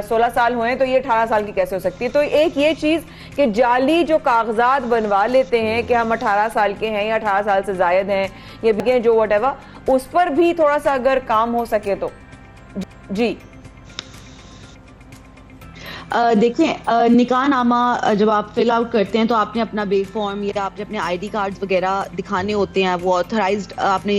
16 साल हुए तो ये 18 साल की कैसे हो सकती है। तो एक ये चीज़ कि जाली जो कागजात बनवा लेते हैं कि हम 18 साल के हैं या 18 साल से जायद हैं, ये भी जो व्हाटएवर, उस पर भी थोड़ा सा अगर काम हो सके तो। जी देखिए, निकाह नामा जब आप फिल आउट करते हैं तो आपने अपना बे फॉर्म या आपने अपने आईडी कार्ड्स वगैरह दिखाने होते हैं, वो ऑथराइज्ड आपने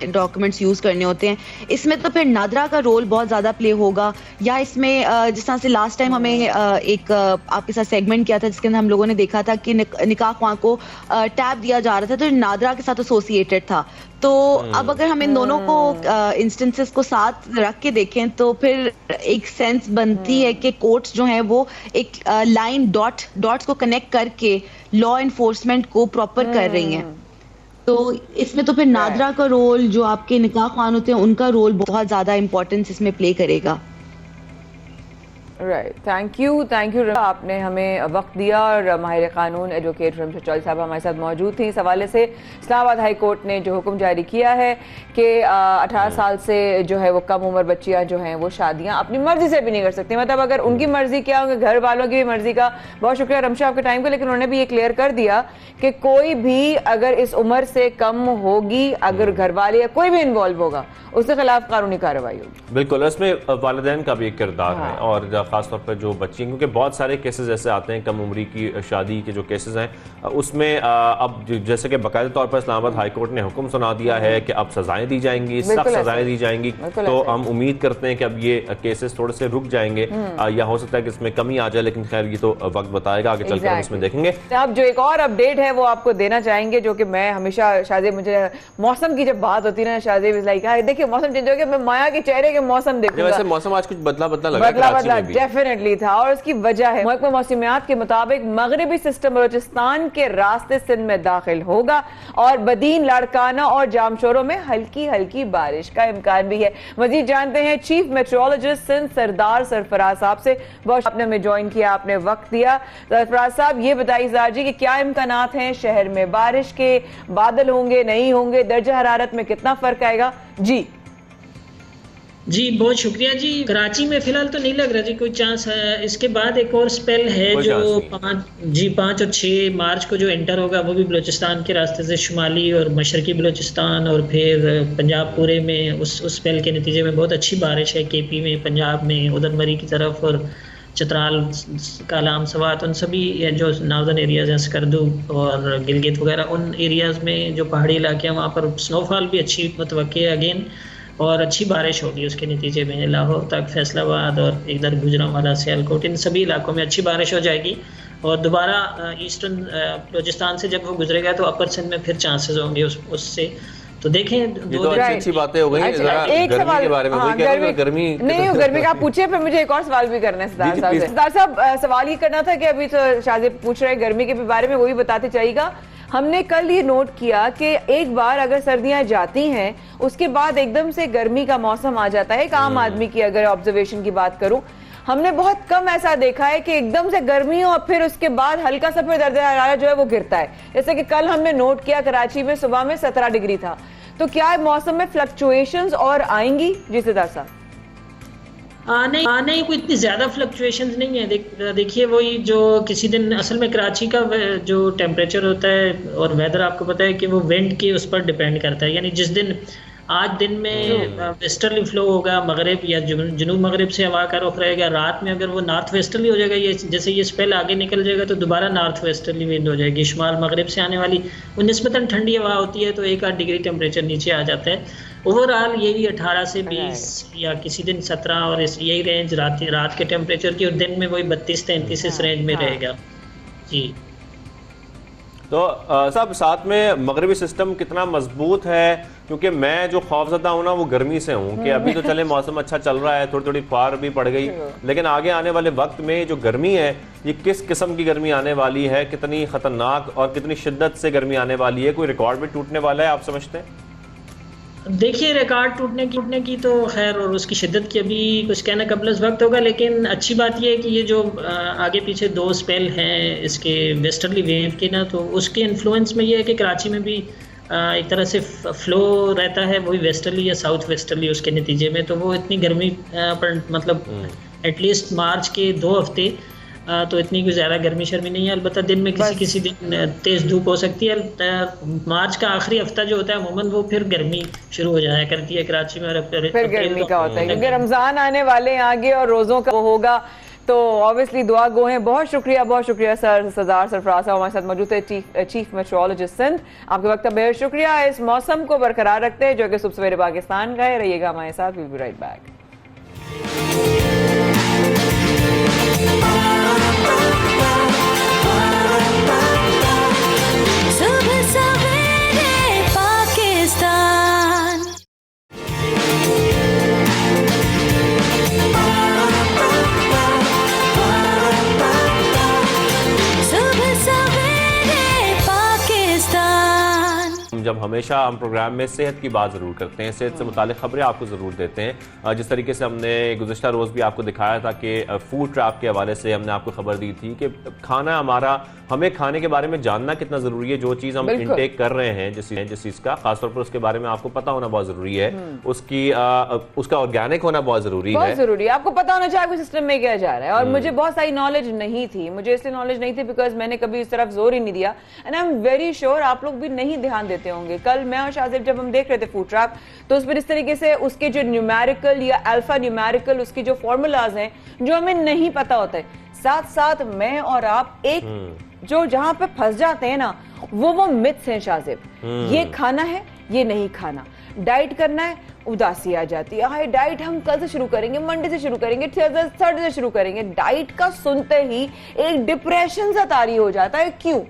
डॉक्यूमेंट्स यूज़ करने होते हैं। इसमें तो फिर नादरा का रोल बहुत ज़्यादा प्ले होगा, या इसमें जिस तरह से लास्ट टाइम हमें एक आपके साथ सेगमेंट किया था जिसके अंदर हम लोगों ने देखा था कि निकाह ख्वाह को टैब दिया जा रहा था तो नादरा के साथ एसोसिएटेड था। तो अब अगर हम इन दोनों को इंस्टेंसेस को साथ रख के देखें तो फिर एक सेंस बनती है कि कोर्ट्स जो हैं वो एक लाइन डॉट्स को कनेक्ट करके लॉ इन्फोर्समेंट को प्रॉपर कर रही हैं। तो इसमें तो फिर नादरा का रोल, जो आपके निकाह ख्वान होते हैं, उनका रोल बहुत ज्यादा इंपॉर्टेंस इसमें प्ले करेगा। राइट, थैंक यू आपने हमें वक्त दिया और माहिर कानून एडवोकेट रमशा चौधरी साहब हमारे साथ मौजूद थी। इस हवाले से इस्लामाबाद हाई कोर्ट ने जो हुक्म जारी किया है कि 18 साल से जो है वो कम उम्र बच्चियां जो हैं वो शादियां अपनी मर्जी से भी नहीं कर सकती, मतलब अगर उनकी मर्जी क्या होगी, घर वालों की मर्जी का। बहुत शुक्रिया रमशा आपके टाइम को, लेकिन उन्होंने भी ये क्लियर कर दिया कि कोई भी अगर इस उम्र से कम होगी, अगर घर वाले या कोई भी इन्वॉल्व होगा, उसके खिलाफ कानूनी कार्रवाई होगी। बिल्कुल, इसमें वालिदैन का भी एक किरदार है और ख़ासतौर पर जो बच्ची हैं, क्योंकि बहुत सारे केसेस ऐसे आते हैं कम उम्री की शादी के जो केसेस हैं उसमें अब जैसे कि बाकायदा तौर पर इस्लामाबाद हाई कोर्ट ने हुक्म सुना दिया है कि अब सजाएं दी जाएंगी, सख्त सजाएं दी जाएंगी। तो हम उम्मीद करते हैं कि अब ये केसेस थोड़े से रुक जाएंगे या हो सकता है कि इसमें कमी आ जाए, लेकिन खैर ये तो वक्त बताएगा, आगे चलकर हम इसमें देखेंगे। अब जो एक और अपडेट है वो आपको देना चाहेंगे, जो कि मैं हमेशा शादी, मुझे मौसम की जब बात होती है ना, शादी देखिए मौसम चेंज हो गया, मैं माया के चेहरे के मौसम देखूंगा। वैसे मौसम आज कुछ बदला लगा डेफिनेटली था, और उसकी वजह है महकमा मौसमियात के मुताबिक मगरिबी सिस्टम बलोचिस्तान के रास्ते सिंध में दाखिल होगा और बदीन, लाड़काना और जामशोरों में हल्की हल्की बारिश का इम्कान भी है। मजीद जानते हैं चीफ मेट्रोलॉजिस्ट सिंध सरदार सरफराज साहब से। बहुत आपने हमें ज्वाइन किया, आपने वक्त दिया। सरफराज साहब ये बताइए सरदार जी कि क्या इम्कानात हैं शहर में बारिश के, बादल होंगे नहीं होंगे, दर्जा हरारत में कितना फर्क आएगा? जी बहुत शुक्रिया जी। कराची में फिलहाल तो नहीं लग रहा जी कोई चांस है। इसके बाद एक और स्पेल है जो 5 और 6 मार्च को जो एंटर होगा, वो भी बलूचिस्तान के रास्ते से शुमाली और मशरकी बलूचिस्तान और फिर पंजाब पूरे में उस स्पेल के नतीजे में बहुत अच्छी बारिश है। केपी में, पंजाब में, उधर मरी की तरफ और चतराल, कालाम, सवात, उन सभी जो नॉर्दर्न एरियाज हैं, स्कर्दू और गिलगित वगैरह, उन एरियाज़ में जो पहाड़ी इलाके हैं वहाँ पर स्नोफॉल भी अच्छी मुतवक्की है अगेन, और अच्छी बारिश होगी उसके नतीजे में। लाहौर तक, फैसलाबाद और इधर गुजरांवाला, सियालकोट, इन सभी इलाकों में अच्छी बारिश हो जाएगी। और दोबारा ईस्टर्न बलूचिस्तान से जब वो गुजरेगा तो अपर सिंध में फिर चांसेस होंगे उससे। तो देखें, दो अच्छी बातें हो गई। एक सवाल के बारे में गर्मी नहीं, गर्मी का आप पूछे, फिर मुझे एक और सवाल भी करना है सरदार साहब से। सरदार साहब सवाल ये करना था कि अभी तो शादी पूछ रहे गर्मी के बारे में, वो भी बताते चाहिएगा। हमने कल ये नोट किया कि एक बार अगर सर्दियां जाती हैं उसके बाद एकदम से गर्मी का मौसम आ जाता है। एक आम आदमी की अगर ऑब्जर्वेशन की बात करूं, हमने बहुत कम ऐसा देखा है कि एकदम से गर्मी और फिर उसके बाद हल्का सा फिर दर्जा हरारत जो है वो गिरता है। जैसे कि कल हमने नोट किया कराची में सुबह में 17 डिग्री था। तो क्या मौसम में फ्लक्चुएशंस और आएंगी? जी सरदार साहब। नहीं कोई इतनी ज़्यादा फ्लक्चुएशंस नहीं है। देखिए वही जो किसी दिन असल में कराची का जो टेम्परेचर होता है और वेदर आपको पता है कि वो विंड के उस पर डिपेंड करता है। यानी जिस दिन आज दिन में वेस्टर्ली फ्लो होगा, मगरिब या जनूब मगरिब से हवा का रुख रहेगा, रात में अगर वो नॉर्थ वेस्टर्ली हो जाएगा, ये जैसे ये स्पेल आगे निकल जाएगा तो दोबारा नॉर्थ वेस्टर्ली विंड हो जाएगी। शुमाल मगरिब से आने वाली वो निस्बतन ठंडी हवा होती है, तो 1-8 डिग्री टेम्परेचर नीचे आ जाता है। ओवरऑल यही 18 से 20 या किसी दिन 17 और यही रेंज रात के टेम्परेचर की, और दिन में वही 32-33 इस रेंज में रहेगा जी। तो साहब साथ में मगरबी सिस्टम कितना मजबूत है? क्योंकि मैं जो खौफजदा हूँ ना वो गर्मी से हूँ कि अभी तो चले मौसम अच्छा चल रहा है, थोड़ी थोड़ी फुहार भी पड़ गई, लेकिन आगे आने वाले वक्त में जो गर्मी है ये किस किस्म की गर्मी आने वाली है, कितनी खतरनाक और कितनी शिद्दत से गर्मी आने वाली है? कोई रिकॉर्ड भी टूटने वाला है आप समझते हैं? देखिए रिकॉर्ड टूटने की तो खैर और उसकी शिद्दत की अभी कुछ कहना कबलस वक्त होगा, लेकिन अच्छी बात यह है कि ये जो आगे पीछे 2 स्पेल हैं इसके वेस्टर्ली वेव के ना, तो उसके इन्फ्लुएंस में ये है कि कराची में भी एक तरह से फ्लो रहता है, वही वेस्टर्ली या साउथ वेस्टर्ली उसके नतीजे में। तो वो इतनी गर्मी पर मतलब एटलीस्ट मार्च के 2 हफ्ते तो इतनी कोई ज़्यादा गर्मी शर्मी नहीं है। अलबत्ता दिन में किसी दिन तेज़ धूप हो सकती है। मार्च का आखिरी हफ्ता जो होता है अमूमन वो फिर गर्मी शुरू हो जाया करती है कराची में, और फिर गर्मी का होता है क्योंकि रमज़ान आने वाले हैं आगे और रोज़ों का वो होगा, तो ऑब्वियसली दुआ गो हैं। बहुत शुक्रिया सर सरदार सरफराज साहब हमारे साथ मौजूद है, चीफ मेट्रोलॉजिस्ट सिंध। आपके वक्त का बेहद शुक्रिया। इस मौसम को बरकरार रखते हैं जो कि सुबह सवेरे पाकिस्तान का है। रहिएगा हमारे साथ, विल बी राइट बैक। जब हमेशा हम प्रोग्राम में सेहत की बात ज़रूर करते हैं, सेहत से मुतालिक खबरें आपको ज़रूर देते हैं। जिस तरीके से हमने गुज़िश्ता रोज़ भी आपको दिखाया था कि फूड ट्रैप के हवाले से हमने आपको खबर दी थी कि खाना हमारा, हमें खाने के बारे में जानना कितना ज़रूरी है। जो चीज़ हम इनटेक कर रहे हैं जिस चीज़ का, खासतौर पर उसके बारे में आपको पता होना बहुत ज़रूरी है। उसका ऑर्गेनिक होना बहुत ज़रूरी है। आपको पता होना चाहिए सिस्टम में क्या जा रहा है। और मुझे बहुत सारी नॉलेज नहीं थी, मुझे इसलिए नॉलेज नहीं थी बिकॉज मैंने कभी इस तरफ जोर ही नहीं दिया। And I am very sure आप लोग भी नहीं ध्यान देते होंगे। कल मैं और शाजिब जब हम देख रहे थे फूड ट्रैक, तो उस पर इस तरीके से उसके जो न्यूमेरिकल या अल्फा न्यूमेरिकल उसकी जो फॉर्मूलाज हैं जो हमें नहीं पता होते, साथ साथ मैं और आप एक जो जहां पे फंस जाते हैं ना, वो मिथ्स हैं शाजिब। ये खाना है, ये नहीं खाना, डाइट करना है, उदासी आ जाती है, हाय डाइट हम कल से शुरू करेंगे, मंडे से शुरू करेंगे, थर्सडे से शुरू करेंगे। डाइट का सुनते ही एक डिप्रेशन सा तारी हो जाता है। क्यों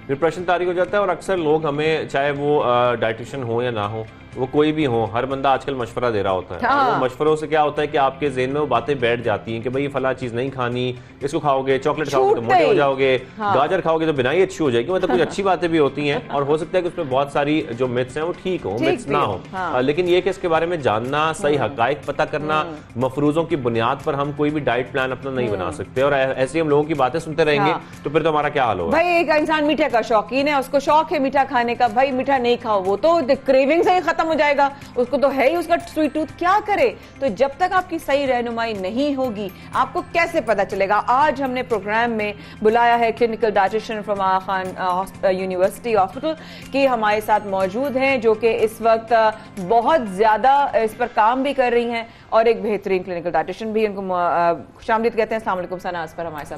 डिप्रेशन तारी हो जाता है? और अक्सर लोग हमें, चाहे वो डाइटिशियन हो या ना हो, वो कोई भी हो, हर बंदा आजकल मशवरा दे रहा होता है। हाँ। वो मशवरों से क्या होता है कि आपके ज़हन में वो बातें बैठ जाती हैं कि भाई ये फला चीज़ नहीं खानी, इसको खाओगे, चॉकलेट खाओगे तो मोटे हो जाओगे, हाँ। गाजर खाओगे तो बिनाई अच्छी हो जाएगी। मतलब कुछ अच्छी बातें भी होती हैं और हो सकता है कि उसमें बहुत सारी जो मिथ्स हैं वो ठीक हो, मिथ्स ना हो। हाँ। लेकिन ये कि इसके बारे में जानना, सही हकाइक पता करना, मफरूजों की बुनियाद पर हम कोई भी डाइट प्लान अपना नहीं बना सकते। और ऐसे हम लोगों की बातें सुनते रहेंगे तो फिर तो हमारा क्या हाल होगा? भाई एक इंसान मीठे का शौकीन है, उसको शौक है मीठा खाने का, भाई मीठा नहीं खाओ, वो तो क्रेविंग से ही खत्म हो जाएगा, उसको तो है ही उसका स्वीट टूथ, क्या करे? तो जब तक आपकी सही रहनुमाई नहीं होगी आपको कैसे पता चलेगा? आज हमने प्रोग्राम में बुलाया है clinical dietitian from Aga Khan university hospital की हमारे साथ मौजूद हैं, जो कि इस वक्त बहुत ज्यादा इस पर काम भी कर रही हैं और एक बेहतरीन क्लिनिकल डाइटिशियन भी। उनको खुशामदीद कहते हैं। अस्सलाम वालेकुम सना, पर हमारे साथ।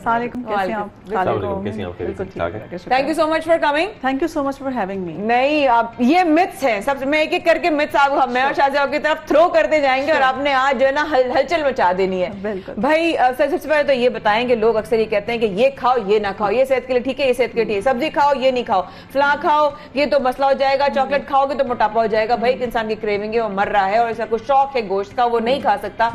Thank you so much for coming. Thank you so much for having me. नहीं, आप ये मिथ्स हैं सब, मैं एक एक करके मिथ्स आप मैं और शाहजहां की तरफ थ्रो करते जाएंगे और आपने आज जो है ना हलचल मचा देनी है। भाई सबसे पहले तो ये बताएंगे, लोग अक्सर ये कहते हैं कि ये खाओ ये ना खाओ, ये सेहत के लिए ठीक है, ये सेहत के लिए ठीक है, सब्जी खाओ ये नहीं खाओ, फला खाओ ये तो मसला हो जाएगा, चॉकलेट खाओगे तो मोटापा हो जाएगा। भाई एक इंसान की क्रेविंग है, वो मर रहा है और ऐसा कुछ शौक है गोश्त का, वो नहीं खा सकता,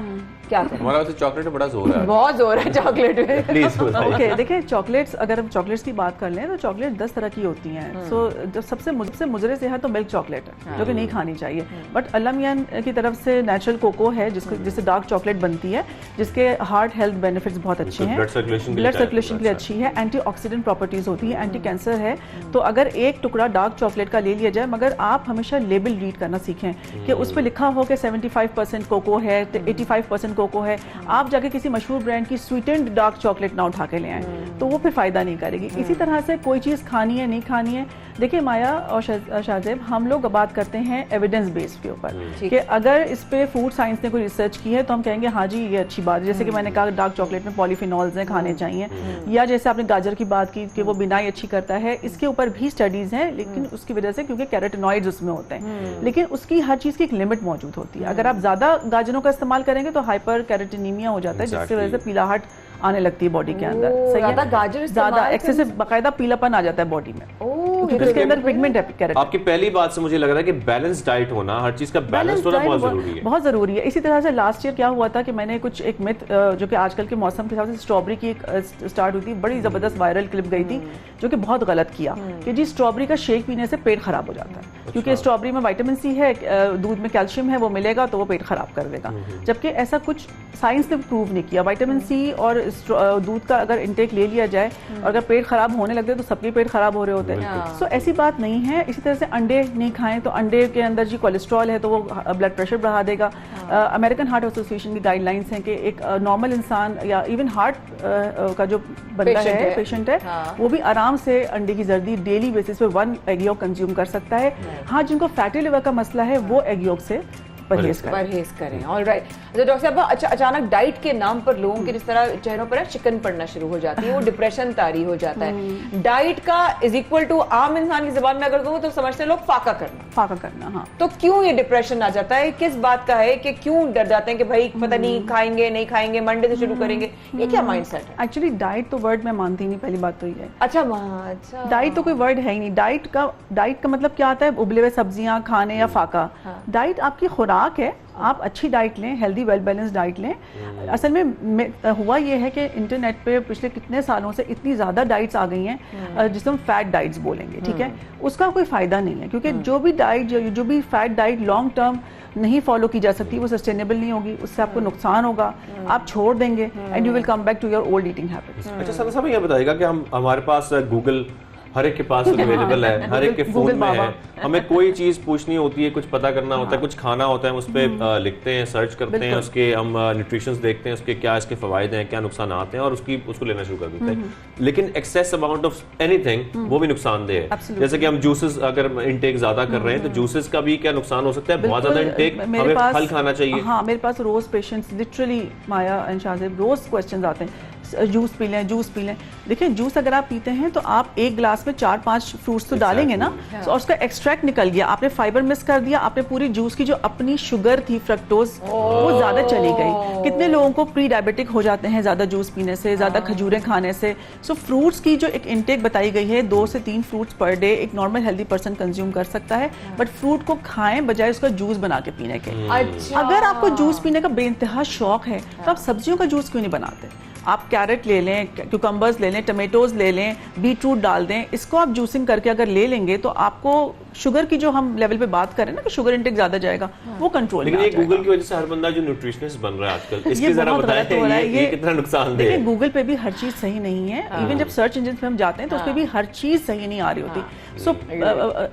क्या करें? हमारा वैसे चॉकलेट में बड़ा जोर है, बहुत जोर है चॉकलेट में। प्लीज ओके, देखिए चॉकलेट्स, अगर हम चॉकलेट्स की बात कर लें तो चॉकलेट 10 तरह की होती हैं। सो जो सबसे मुजरे से है तो मिल्क चॉकलेट है, जो कि नहीं खानी चाहिए। बट अल्लाह मियां की तरफ से नेचुरल कोको है, जिससे डार्क चॉकलेट बनती है, जिसके हार्ट हेल्थ बेनिफिट्स बहुत अच्छे हैं, ब्लड सर्कुलेशन के लिए अच्छी है, एंटीऑक्सीडेंट प्रॉपर्टीज होती है, एंटी कैंसर है। तो अगर एक टुकड़ा डार्क चॉकलेट का ले लिया जाए, मगर आप हमेशा लेबल रीड करना सीखें कि उस पर लिखा हो कि 75% कोको है, 85% कोको है। आप जाके किसी मशहूर ब्रांड की स्वीटेंड डार्क चॉकलेट ना उठा के ले आए तो वो फिर फायदा नहीं करेगी। इसी तरह से कोई चीज़ खानी है नहीं खानी है, देखिए माया और शाहजेब, हम लोग बात करते हैं एविडेंस बेस्ड के ऊपर कि अगर इस पे फूड साइंस ने कोई रिसर्च की है तो हम कहेंगे हाँ जी ये अच्छी बात है। जैसे कि मैंने कहा डार्क चॉकलेट में पॉलीफिनॉल्स हैं, खाने चाहिए। या जैसे आपने गाजर की बात की कि वो बिनाई अच्छी करता है, इसके ऊपर भी स्टडीज हैं, लेकिन उसकी वजह से क्योंकि कैरोटिनॉइड्स उसमें होते हैं, लेकिन उसकी हर चीज़ की एक लिमिट मौजूद होती है। अगर आप ज़्यादा गाजरों का इस्तेमाल करेंगे तो हाइपर कैरोटिनीमिया हो जाता है, जिसकी वजह से पीलाहट आने लगती है बॉडी के अंदर। सही है, गाजर ज्यादा एक्सेसिव बाकायदा पीलापन आ जाता है बॉडी में, क्योंकि उसके अंदर पिगमेंट है कैरोटीन। आपकी पहली बात से मुझे लग रहा है कि बैलेंस डाइट होना, हर चीज का बैलेंस होना बहुत जरूरी है, बहुत जरूरी है। इसी तरह से लास्ट ईयर क्या हुआ था कि मैंने कुछ एक मिथ, जो कि आजकल के मौसम के हिसाब से स्ट्रॉबेरी की एक स्टार्ट हुई थी, बड़ी जबरदस्त वायरल क्लिप गई थी, जो कि बहुत गलत किया कि जी स्ट्रॉबेरी का शेक पीने से पेट खराब हो जाता है, क्योंकि स्ट्रॉबेरी में विटामिन सी है, दूध में कैल्शियम है, वो मिलेगा तो वो पेट खराब कर देगा। जबकि ऐसा कुछ साइंस ने प्रूव नहीं किया। विटामिन सी और दूध का अगर इंटेक ले लिया जाए और अगर पेट खराब होने लगते तो सबके पेट खराब हो रहे होते हैं। सो ऐसी बात नहीं है। इसी तरह से अंडे नहीं खाएं तो अंडे के अंदर जी कोलेस्ट्रॉल है तो वो ब्लड प्रेशर बढ़ा देगा। अमेरिकन हार्ट एसोसिएशन की गाइडलाइंस हैं कि एक नॉर्मल इंसान या इवन हार्ट का जो बंदा है, पेशेंट है, वो भी आराम से अंडे की जर्दी डेली बेसिस पे 1 एग यॉक कंज्यूम कर सकता है। हाँ, जिनको फैटी लिवर का मसला है वो एग यॉक से परहेज करें। ऑलराइट। तो डॉक्टर साहब, अच्छा अचानक डाइट के नाम पर लोगों के जिस तरह चेहरों पर चिकन पड़ना शुरू हो जाती है, वो डिप्रेशन तारी हो जाता है। डाइट का इज इक्वल टू आम इंसान की जुबान में अगर कहूँ तो समझते लोग फाका करना। हाँ, तो क्यों ये डिप्रेशन आ जाता है? किस बात का है कि क्यों डर जाते हैं कि भाई पता नहीं खाएंगे नहीं खाएंगे, मंडे से शुरू करेंगे? ये क्या माइंडसेट है? एक्चुअली डाइट तो वर्ड मैं मानती नहीं, पहली बात तो ये है। अच्छा, डाइट तो कोई वर्ड है ही नहीं। डाइट का मतलब क्या आता है? उबले हुए सब्जियां खाने या फाका। डाइट आपकी खुराक है, आप अच्छी डाइट लें, हेल्दी वेल बैलेंस डाइट लें। असल में हुआ ये है कि इंटरनेट पे पिछले कितने सालों से इतनी ज़्यादा डाइट्स आ गई हैं जिसे हम फैट डाइट्स बोलेंगे, ठीक है? उसका कोई फ़ायदा नहीं है, क्योंकि जो भी डाइट, जो भी फैट डाइट लॉन्ग टर्म नहीं फॉलो की जा सकती, वो सस्टेनेबल नहीं होगी, उससे आपको नुकसान होगा, आप छोड़ देंगे and you will come back to your old eating habits. अच्छा सर साहब, ये बताइएगा कि हमारे पास गूगल हर एक के पास अवेलेबल है, हर एक के फोन में है। हमें कोई चीज पूछनी होती है, कुछ पता करना होता है, कुछ खाना होता है, हम उस पर लिखते हैं, सर्च करते हैं, उसके हम न्यूट्रिशंस देखते हैं, उसके क्या इसके फवायद हैं, क्या नुकसान आते हैं और उसको लेना शुरू कर देते हैं। लेकिन एक्सेस अमाउंट ऑफ एनीथिंग वो भी नुकसानदेह है। जैसे कि हम जूसेस अगर इनटेक ज्यादा कर रहे हैं तो जूसेस का भी क्या नुकसान हो सकता है? बहुत ज्यादा इनटेक, हमें फल खाना चाहिए। हाँ, मेरे पास रोज patients literally, Maya and Shahzeb, रोज क्वेश्चंस आते हैं, जूस पी लें, जूस पी लें। देखिए, जूस अगर आप पीते हैं तो आप एक गिलास में 4-5 फ्रूट्स तो डालेंगे ना, और उसका एक्सट्रैक्ट निकल गया, आपने फाइबर मिस कर दिया, आपने पूरी जूस की जो अपनी शुगर थी, फ्रक्टोज, वो ज्यादा चली गई। कितने लोगों को प्री डायबिटिक हो जाते हैं ज्यादा जूस पीने से, ज्यादा खजूरें खाने से। सो फ्रूट्स की जो एक इनटेक बताई गई है, 2 से 3 फ्रूट्स पर डे एक नॉर्मल हेल्दी पर्सन कंज्यूम कर सकता है, बट फ्रूट को खाएं बजाय उसका जूस बना के पीने के। अगर आपको जूस पीने का बेइंतहा शौक है तो आप सब्जियों का जूस क्यों नहीं बनाते? आप कैरेट ले लें, क्यूकम्बर्स ले लें, टमेटोज ले लें, बीटरूट डाल दें, इसको आप जूसिंग करके अगर ले लेंगे तो आपको शुगर की जो हम लेवल पे बात करें ना कि शुगर इंटेक ज्यादा जाएगा, वो कंट्रोल में आ जाएगा। लेकिन ये गूगल की वजह से हर बंदा जो न्यूट्रिशनिस्ट बन रहा है आजकल, इसके जरा बताएं ये कितना नुकसानदेह है। देखिए, गूगल पे भी हर चीज सही नहीं है। इवन जब सर्च इंजन पे हम जाते हैं तो उस पे भी हर चीज सही नहीं आ रही होती। सो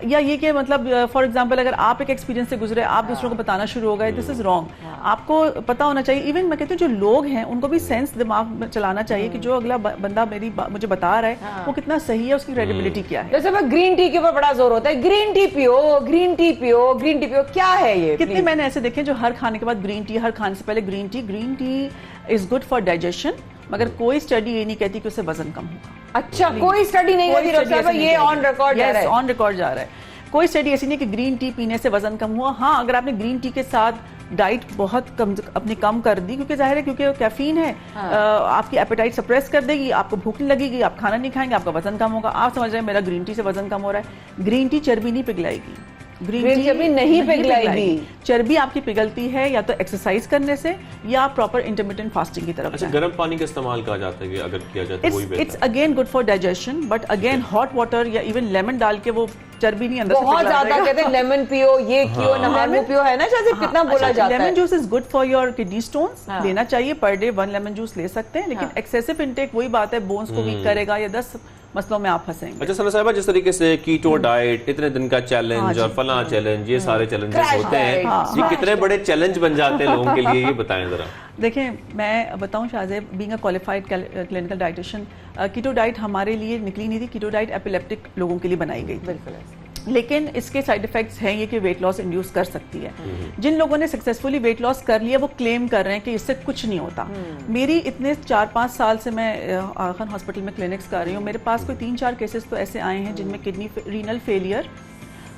या ये कि मतलब फॉर एग्जांपल अगर आप एक एक्सपीरियंस से गुजरे, आप दूसरों को बताना शुरू हो गए, दिस इज रॉन्ग। आपको पता होना चाहिए। इवन मैं कहती हूँ जो लोग हैं उनको भी सेंस दिमाग में चलाना चाहिए कि जो अगला बंदा मुझे बता रहा है वो कितना सही है, उसकी क्रेडिबिलिटी क्या है। जैसे ग्रीन टी के ऊपर बड़ा जोर होता है, ग्रीन टी पियो, ग्रीन टी पियो, ग्रीन टी पियो, क्या है ये? कितने मैंने ऐसे देखे जो हर खाने के बाद ग्रीन टी, हर खाने से पहले green tea is good for digestion, मगर कोई स्टडी ये नहीं कहती कि उससे वजन कम होगा। अच्छा, कोई स्टडी नहीं कहती, ये ऑन रिकॉर्ड जा रहा है, ऑन रिकॉर्ड जा रहा है। कोई स्टडी ऐसी नहीं कि ग्रीन टी पीने से वजन कम हुआ। हाँ, अगर आपने ग्रीन टी के साथ डाइट बहुत अपनी कम कर दी, क्योंकि जाहिर है क्योंकि कैफीन है, आपकी एपेटाइट सप्रेस कर देगी, आपको भूख नहीं लगेगी, आप खाना नहीं खाएंगे, आपका वजन कम होगा। आप समझ रहे हैं मेरा ग्रीन टी से वजन कम हो रहा है। ग्रीन टी चर्बी नहीं पिघलाएगी, ग्रीन टी नहीं पिघलाएगी। चर्बी आपकी पिघलती है या तो एक्सरसाइज करने से या प्रॉपर इंटरमिटेंट फास्टिंग की तरफ। अच्छा, गर्म पानी का इस्तेमाल कहा जाता है कि अगर किया जाए तो वही बेहतर है। It's again good for digestion, but again hot water या इवन लेमन डाल के वो चर्बी नहीं अंदर से बहुत ज्यादा कहते हैं लेमन पियो, ये कियो, नहानो पियो, है ना शायद कितना बोला जाता है। Lemon juice is good for your kidney stones, लेना चाहिए, पर डे 1 लेमन जूस ले सकते हैं, लेकिन एक्सेसिव इंटेक वही बात है, बोन्स को वीक करेगा या 10 मसलों में आप फंसेंगे। अच्छा सना साहिबा, जिस तरीके से कीटो डाइट, इतने दिन का चैलेंज और फला चैलेंज, ये सारे चैलेंजेस होते हैं, ये कितने बड़े चैलेंज बन जाते हैं लोगों के लिए, ये बताएं जरा। देखिए, मैं बताऊं Shahzeb, being a qualified clinical dietitian, keto diet हमारे लिए निकली नहीं थी। कीटो डाइट एपिलेप्टिक लोगों के लिए बनाई गई। बिल्कुल, लेकिन इसके साइड इफेक्ट्स हैं ये कि वेट लॉस इंड्यूस कर सकती है। जिन लोगों ने सक्सेसफुली वेट लॉस कर लिया वो क्लेम कर रहे हैं कि इससे कुछ नहीं होता। मेरी इतने 4-5 साल से मैं खान हॉस्पिटल में क्लिनिक्स कर रही हूँ, मेरे पास कोई 3-4 केसेस तो ऐसे आए हैं जिनमें किडनी रीनल फेलियर,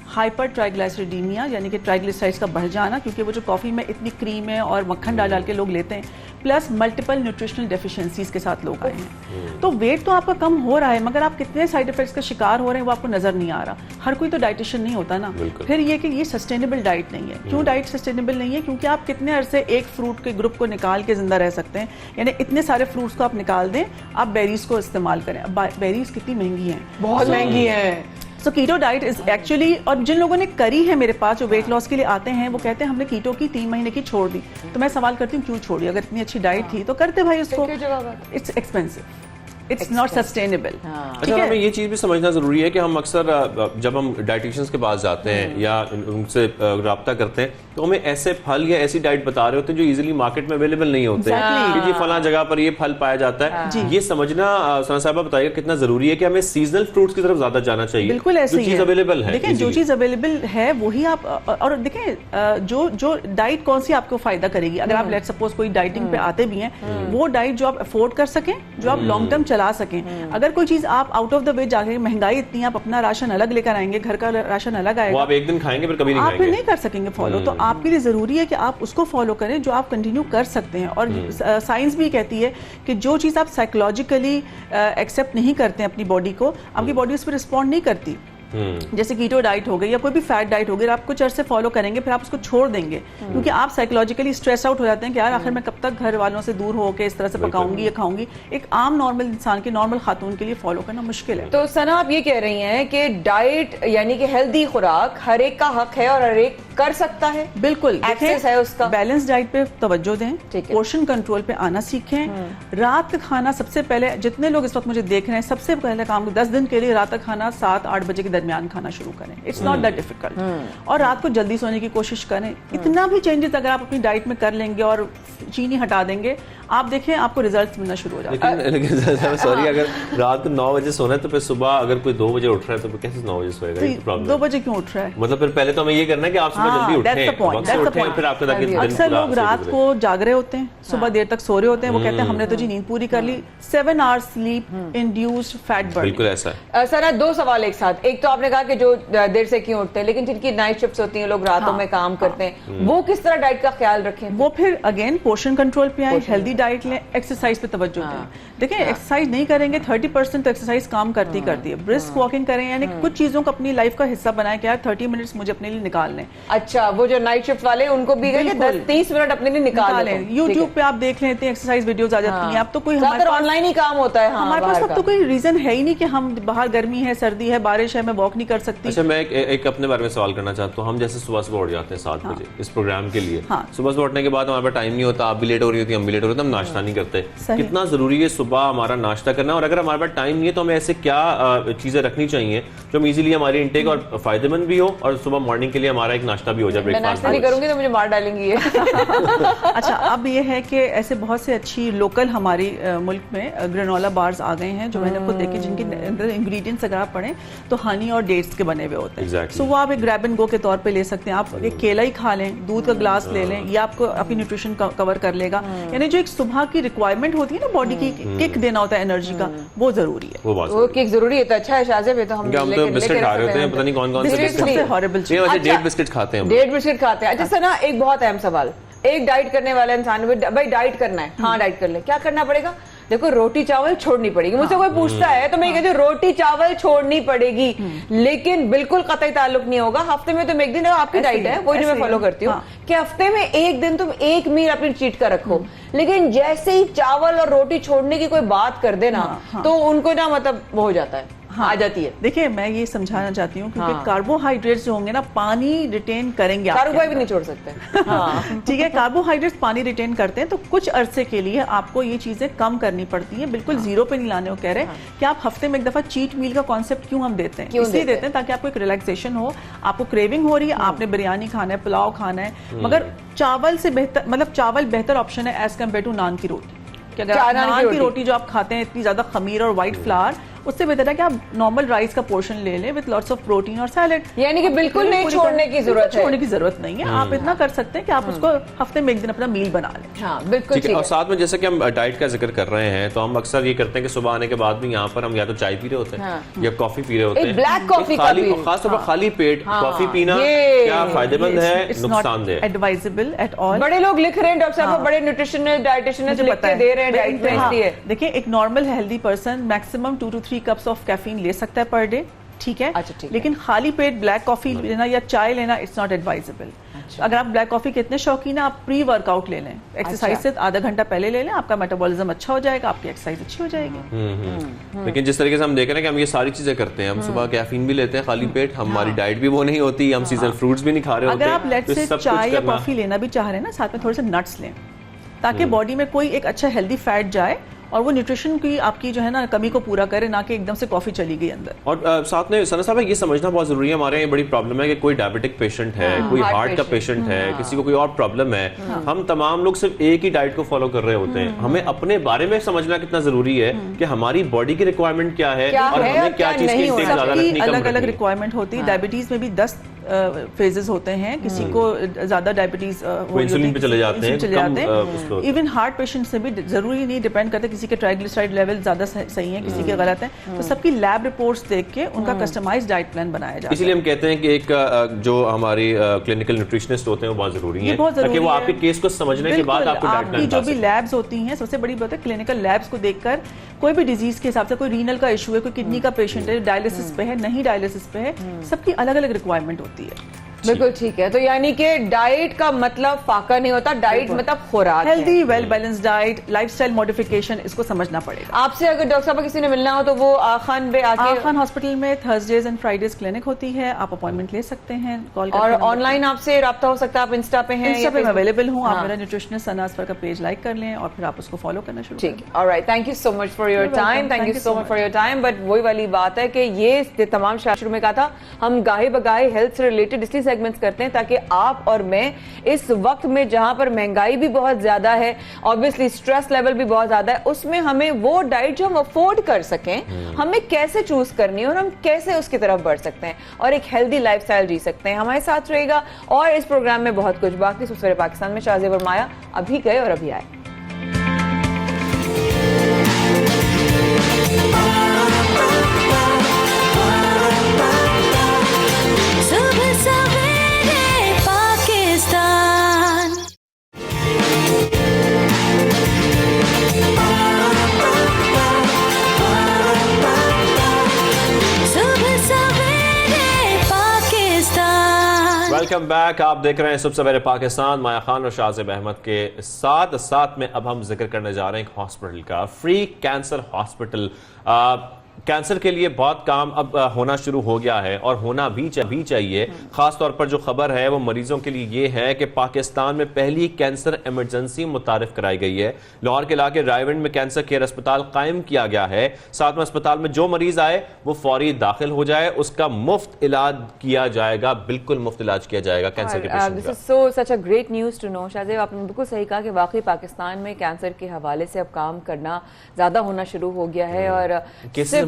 हाइपर ट्राइग्लिसरीडीमिया यानी कि ट्राइग्लिसराइड्स का बढ़ जाना, क्योंकि वो जो कॉफ़ी में इतनी क्रीम है और मक्खन डाल के लोग लेते हैं, प्लस मल्टीपल न्यूट्रिशनल डेफिशिएंसीज के साथ लोग आए हैं। तो वेट तो आपका कम हो रहा है, मगर आप कितने साइड इफेक्ट्स का शिकार हो रहे हैं वो आपको नजर नहीं आ रहा। हर कोई तो डाइटिशियन नहीं होता ना। फिर ये कि ये सस्टेनेबल डाइट नहीं है। क्यों डाइट सस्टेनेबल नहीं है? क्योंकि आप कितने अरसे एक फ्रूट के ग्रुप को निकाल के जिंदा रह सकते हैं, यानी इतने सारे फ्रूट्स को आप निकाल दें, आप बेरीज को इस्तेमाल करें। अब बेरीज कितनी महंगी हैं, बहुत महंगी है। सो कीटो डाइट इज एक्चुअली, और जिन लोगों ने करी है मेरे पास जो वेट लॉस के लिए आते हैं, वो कहते हैं हमने कीटो की 3 महीने की छोड़ दी। तो मैं सवाल करती हूँ क्यों छोड़ी? अगर इतनी अच्छी डाइट थी तो करते भाई उसको। It's expensive, it's not sustainable. अच्छा, हमें ये चीज़ भी समझना ज़रूरी है कि हम अक्सर जब हम डाइटिशियंस के पास जाते हैं या उनसे रब्ता करते हैं तो हमें ऐसे फल या ऐसी डाइट बता रहे होते हैं जो इजीली मार्केट में अवेलेबल नहीं होते हैं कि जी फलां जगह पर ये फल पाया जाता है। ये समझना सना साहिबा बताइए कितना ज़रूरी है कि हमें सीजनल फ्रूट्स की तरफ ज़्यादा जाना चाहिए। बिल्कुल ऐसे ही चीज़ अवेलेबल है, देखिए जो चीज़ अवेलेबल है वही आप, और देखें जो डाइट कौन सी आपको फायदा करेगी। अगर आप लेट सपोज कोई डाइटिंग पे आते भी हैं, वो डाइट जो आप अफोर्ड कर सकें, जो आप लॉन्ग टर्म चला सकें। अगर कोई चीज आप आउट ऑफ द वे जाके, महंगाई इतनी, आप अपना राशन अलग लेकर आएंगे, घर का राशन अलग आएगा, वो आप एक दिन खाएंगे फिर कभी नहीं आप खाएंगे, नहीं कर सकेंगे फॉलो। तो आपके लिए जरूरी है कि आप उसको फॉलो करें जो आप कंटिन्यू कर सकते हैं। और साइंस भी कहती है कि जो चीज आप साइकोलॉजिकली एक्सेप्ट नहीं करते हैं अपनी बॉडी को, आपकी बॉडी उस पर रिस्पॉन्ड नहीं करती। जैसे कीटो डाइट हो गई या कोई भी फैट डाइट हो गई, आप कुछ अरसे फॉलो करेंगे फिर आप उसको छोड़ देंगे, क्योंकि आप साइकोलॉजिकली स्ट्रेस आउट हो जाते हैं कि यार आखिर मैं कब तक घर वालों से दूर होकर इस तरह से पकाऊंगी या खाऊंगी। एक आम नॉर्मल इंसान की, नॉर्मल खातून के लिए फॉलो करना मुश्किल है। तो सना आप ये कह रही हैं कि डाइट यानी कि हेल्दी खुराक हर एक का हक है और हर एक कर सकता है? बिल्कुल, एक्सेस है उसका। बैलेंस डाइट पे तवज्जो दें, पोर्शन कंट्रोल पे आना सीखें। रात का खाना सबसे पहले, जितने लोग इस वक्त मुझे देख रहे हैं, सबसे पहले काम 10 दिन के लिए रात का खाना 7-8 बजे के दरमियान खाना शुरू करें। It's not that difficult. और रात को जल्दी सोने की कोशिश करें। इतना भी चेंजेस अगर आप अपनी डाइट में कर लेंगे और चीनी हटा देंगे, आप देखें आपको रिजल्ट्स मिलना शुरू हो जाएगा। लेकिन सॉरी, अगर रात को 9 बजे सोना है तो फिर सुबह अगर कोई 2 बजे उठ रहा है तो फिर कैसे 9 बजे सोएगा? 2 बजे क्यों उठ रहा है? मतलब फिर पहले तो हमें ये करना है कि आप सुबह जल्दी उठें, फिर आपके ताकि अक्सर लोग रात को जाग रहे होते हैं, सुबह देर तक सो रहे होते हैं, वो कहते हैं हमने तो जी नींद पूरी कर ली। 7 hours sleep induced fat burning. बिल्कुल ऐसा है। सर 2 सवाल एक साथ। एक तो आपने कहा कि जो देर से क्यों उठते हैं, लेकिन जिनकी नाइट शिफ्ट्स होती हैं, लोग रातों में काम करते हैं, वो किस तरह डाइट का ख्याल रखें? वो फिर अगेन पोर्शन कंट्रोल पे आए, हेल्दी डाइट लें, एक्सरसाइज पे तवज्जो दें। देखिए एक्सरसाइज नहीं करेंगे 30% तो एक्सरसाइज काम करती है। ब्रिस्क वॉकिंग करें, यानी कुछ चीजों को अपनी लाइफ का हिस्सा बनाएं कि यार 30 मिनट्स मुझे अपने लिए निकालने। अच्छा, वो जो नाइट शिफ्ट वाले उनको भी 10-30 मिनट अपने लिए निकाल लें। यूट्यूब पे आप देख लेते हैं, एक्सरसाइज वीडियोस आ जाती हैं। अब तो कोई हमारे पास ऑनलाइन ही काम होता है। हमारे पास अब तो कोई रीजन है ही नहीं कि हम बाहर गर्मी है, सर्दी है, बारिश है, मैं वॉक नहीं कर सकती। अच्छा, मैं एक अपने बारे में सवाल करना चाहता हूँ। हम जैसे सुबह उठ जाते हैं 7 बजे इस प्रोग्राम के लिए। सुबह उठने के बाद हमारे पास टाइम नहीं होता, आप भी लेट हो रही होती, हम भी लेट हो रहे, हम नाश्ता नहीं करते। कितना जरूरी है सुबह हमारा नाश्ता करना? और अगर हमारे पास टाइम नहीं है तो हमें ऐसे क्या चीजें रखनी चाहिए जो हम इजीली हमारी इंटेक और फायदेमंद भी हो और सुबह मॉर्निंग के लिए हमारा एक नाश्ता भी हो जाए? मैं नाश्ता नहीं करूंगी तो मुझे मार डालेंगी। अच्छा, अब ये है कि ऐसे बहुत से अच्छी लोकल हमारी मुल्क में ग्रेनोला बार्स आ गए हैं जो मैंने खुद देखे, जिनके अंदर इंग्रेडिएंट्स अगर आप पढ़ें तो हनी और डेट्स के बने हुए होते हैं। सो वो आप एक ग्रैब एंड गो के तौर पे ले सकते हैं। आप एक केला ही खा लें, दूध का ग्लास ले लें, ये आपको अपनी न्यूट्रिशन कवर कर लेगा। यानी जो एक सुबह की रिक्वायरमेंट होती है ना बॉडी की, किक देना होता है एनर्जी का, वो जरूरी है। वो किक जरूरी है। तो अच्छा है शाज़िब, तो हम बिस्किट खा रहे होते हैं, पता नहीं कौन कौन से सबसे हॉरिबल चीज। डेट बिस्किट खाते हैं, डेट बिस्किट खाते हैं। अच्छा सना, एक बहुत अहम सवाल, एक डाइट करने वाला इंसान, भाई डाइट करना है, हाँ डाइट कर ले, क्या करना पड़ेगा? देखो रोटी चावल छोड़नी पड़ेगी। मुझसे कोई पूछता है तो मैं कहती हूँ रोटी चावल छोड़नी पड़ेगी, लेकिन बिल्कुल कतई ताल्लुक नहीं होगा। हफ्ते में तुम एक दिन, आपकी डाइट है वही जो मैं फॉलो करती हूँ, कि हफ्ते में एक दिन तुम एक मील अपनी चीट कर रखो। लेकिन जैसे ही चावल और रोटी छोड़ने की कोई बात कर देना तो उनको ना मतलब वो हो जाता है, आ जाती है। देखिए मैं ये समझाना चाहती हूँ क्योंकि कार्बोहाइड्रेट्स जो होंगे ना पानी रिटेन करेंगे, कार्बोहाइड्रेट भी नहीं छोड़ सकते। ठीक है, कार्बोहाइड्रेट्स पानी रिटेन करते हैं, तो कुछ अरसे के लिए आपको ये चीजें कम करनी पड़ती हैं। बिल्कुल जीरो पे नहीं लाने को कह रहे कि आप हफ्ते में एक दफा चीट मील का कॉन्सेप्ट क्यों हम देते हैं, इसलिए देते हैं ताकि आपको एक रिलैक्सेशन हो। आपको क्रेविंग हो रही है, आपने बिरयानी खाना है, पुलाव खाना है, मगर चावल से बेहतर, मतलब चावल बेहतर ऑप्शन है एज कम्पेयर टू नान की रोटी। नान की रोटी जो आप खाते हैं इतनी ज्यादा खमीर और व्हाइट फ्लावर, उससे बेहतर है कि आप नॉर्मल राइस का पोर्शन ले लें विद लॉट्स ऑफ प्रोटीन और सैलेड। यानी कि बिल्कुल नहीं छोड़ने की जरूरत है, छोड़ने की जरूरत नहीं है। आप इतना कर सकते हैं कि आप उसको हफ्ते में एक दिन अपना मील बना लें। हाँ बिल्कुल ठीक है। और साथ में जैसे कि हम डाइट का जिक्र कर रहे हैं तो हम अक्सर ये करते हैं कि सुबह आने के बाद भी यहाँ पर हम या तो चाय पी रहे होते हैं या कॉफी पी रहे होते हैं, ब्लैक कॉफी, खासतौर पर खाली पेट कॉफी पीना क्या फायदेमंद है, नुकसानदेह? Advisable at all. बड़े लोग लिख रहे हैं, डॉक्टर साहब बड़े न्यूट्रिशनिस्ट डाइटिशियनिस्ट लिख के दे रहे हैं डाइट में, इसलिए देखिए एक normal healthy person maximum 2 to 3 cups of caffeine ले सकता है पर डे, ठीक है। अच्छा, ठीक लेकिन खाली पेट ब्लैक कॉफी लेना या चाय लेना इट्स नॉट एडवाइजेबल। अगर आप ब्लैक कॉफी के इतने शौकीन है, आप प्री वर्कआउट ले लें, एक्सरसाइज से आधा घंटा पहले ले लें, आपका मेटाबॉलिज्म अच्छा हो जाएगा, आपकी एक्सरसाइज अच्छी हो जाएगी। लेकिन जिस तरीके से हम देख रहे हैं कि हम ये सारी चीजें करते हैं, हम सुबह कैफीन भी लेते हैं खाली पेट, हमारी डाइट भी वो नहीं होती, हम सीजनल फ्रूट्स भी नहीं खा रहे होते। अगर आप लेट्स से चाय या कॉफी लेना भी चाह रहे हैं ना, साथ में थोड़े से नट्स लें ताकि बॉडी में कोई एक अच्छा हेल्दी फैट जाए और वो न्यूट्रिशन की आपकी जो है ना कमी को पूरा करे, ना कि एकदम से कॉफी चली गई अंदर। और साथ में सना साहब ये समझना बहुत जरूरी है, हमारे यहाँ बड़ी प्रॉब्लम है कि कोई डायबिटिक पेशेंट है, कोई हार्ट का पेशेंट है, किसी को कोई और प्रॉब्लम है, हम तमाम लोग सिर्फ एक ही डाइट को फॉलो कर रहे होते हैं। हमें अपने बारे में समझना कितना जरूरी है कि हमारी बॉडी की रिक्वायरमेंट क्या है और हमें क्या चीज की इंटेक ज्यादा रखनी, अलग अलग रिक्वायरमेंट होती है। डायबिटीज में भी 10 फेजेस होते हैं, किसी को ज़्यादा डायबिटीज़ इंसुलिन पे चले जाते हैं। इवन हार्ट पेशेंट से भी ज़रूरी नहीं डिपेंड करता, किसी के ट्राइग्लिसराइड लेवल ज़्यादा सही है, किसी के गलत है, तो सबकी लैब रिपोर्ट्स देख के उनका कस्टमाइज डाइट प्लान बनाया जाता है। इसलिए हम कहते हैं कि एक जो हमारी क्लिनिकल न्यूट्रिशनिस्ट होते हैं वो बहुत जरूरी है, ताकि वो आपके केस को समझने के बाद आपको डाइट प्लान जो भी लैब्स होती हैं, सबसे बड़ी बात है क्लिनिकल लैब्स को देखकर कोई भी डिजीज के हिसाब से, कोई रीनल का इशू है, कोई किडनी का पेशेंट है, डायलिसिस पे है, नहीं डायलिसिस पे है, सबकी अलग अलग रिक्वायरमेंट होती है। बिल्कुल ठीक है। तो यानी कि डाइट का मतलब फाका नहीं होता, डाइट मतलब खुराक, healthy well balance diet, lifestyle modification, इसको समझना पड़ेगा। आपसे अगर डॉक्टर साहब किसी ने मिलना हो तो वो आखान पे आके, आखान हॉस्पिटल में थर्सडेज एंड फ्राइडेज क्लिनिक होती है, आप अपॉइंटमेंट ले सकते हैं, कॉल और ऑनलाइन आपसे राब्ता हो सकता है, आप इंस्टा पे हैं? इंस्टा पे मैं अवेलेबल हूँ, आप मेरा न्यूट्रिशनिस्ट सना असफर का पेज लाइक कर लें और फिर आप उसको फॉलो करना शुरू ठीक है। Alright, thank you so much for your time, thank you so much for your time. But वही वाली बात है कि ये तमाम शुरू में कहा था, हम गाहे बगाहे हेल्थ से रिलेटेड इसलिए सेगमेंट्स करते हैं ताकि आप और मैं इस वक्त में जहां पर महंगाई भी बहुत ज्यादा है, ऑब्वियसली स्ट्रेस लेवल भी बहुत ज्यादा है, उसमें हमें वो डाइट जो हम अफोर्ड कर सकें, हमें कैसे चूज करनी है और हम कैसे उसकी तरफ बढ़ सकते हैं और एक हेल्दी लाइफस्टाइल जी सकते हैं। हमारे साथ रहेगा और इस प्रोग्राम में बहुत कुछ बाकी। सवेरे पाकिस्तान में शाहजेब और माया अभी गए और अभी आए। Welcome back. आप देख रहे हैं सुबह सवेरे पाकिस्तान, माया खान और शाहजेब अहमद के साथ में अब हम जिक्र करने जा रहे हैं एक हॉस्पिटल का, फ्री कैंसर हॉस्पिटल। कैंसर के लिए बहुत काम अब होना शुरू हो गया है और होना भी चाहिए। खास तौर पर जो खबर है वो मरीजों के लिए ये है कि पाकिस्तान में पहली कैंसर इमरजेंसी मुतारिफ कराई गई है। लाहौर के इलाके रायविंड में कैंसर केयर अस्पताल कायम किया गया है। साथ में अस्पताल में जो मरीज आए वो फौरी दाखिल हो जाए, उसका मुफ्त इलाज किया जाएगा, बिल्कुल मुफ्त इलाज किया जाएगा कैंसर के पेशेंट का। This is so such a great news to know. Shahzeb, आपने बिल्कुल सही कहा कि वाकई पाकिस्तान में कैंसर के हवाले से अब काम करना ज्यादा होना शुरू हो गया है और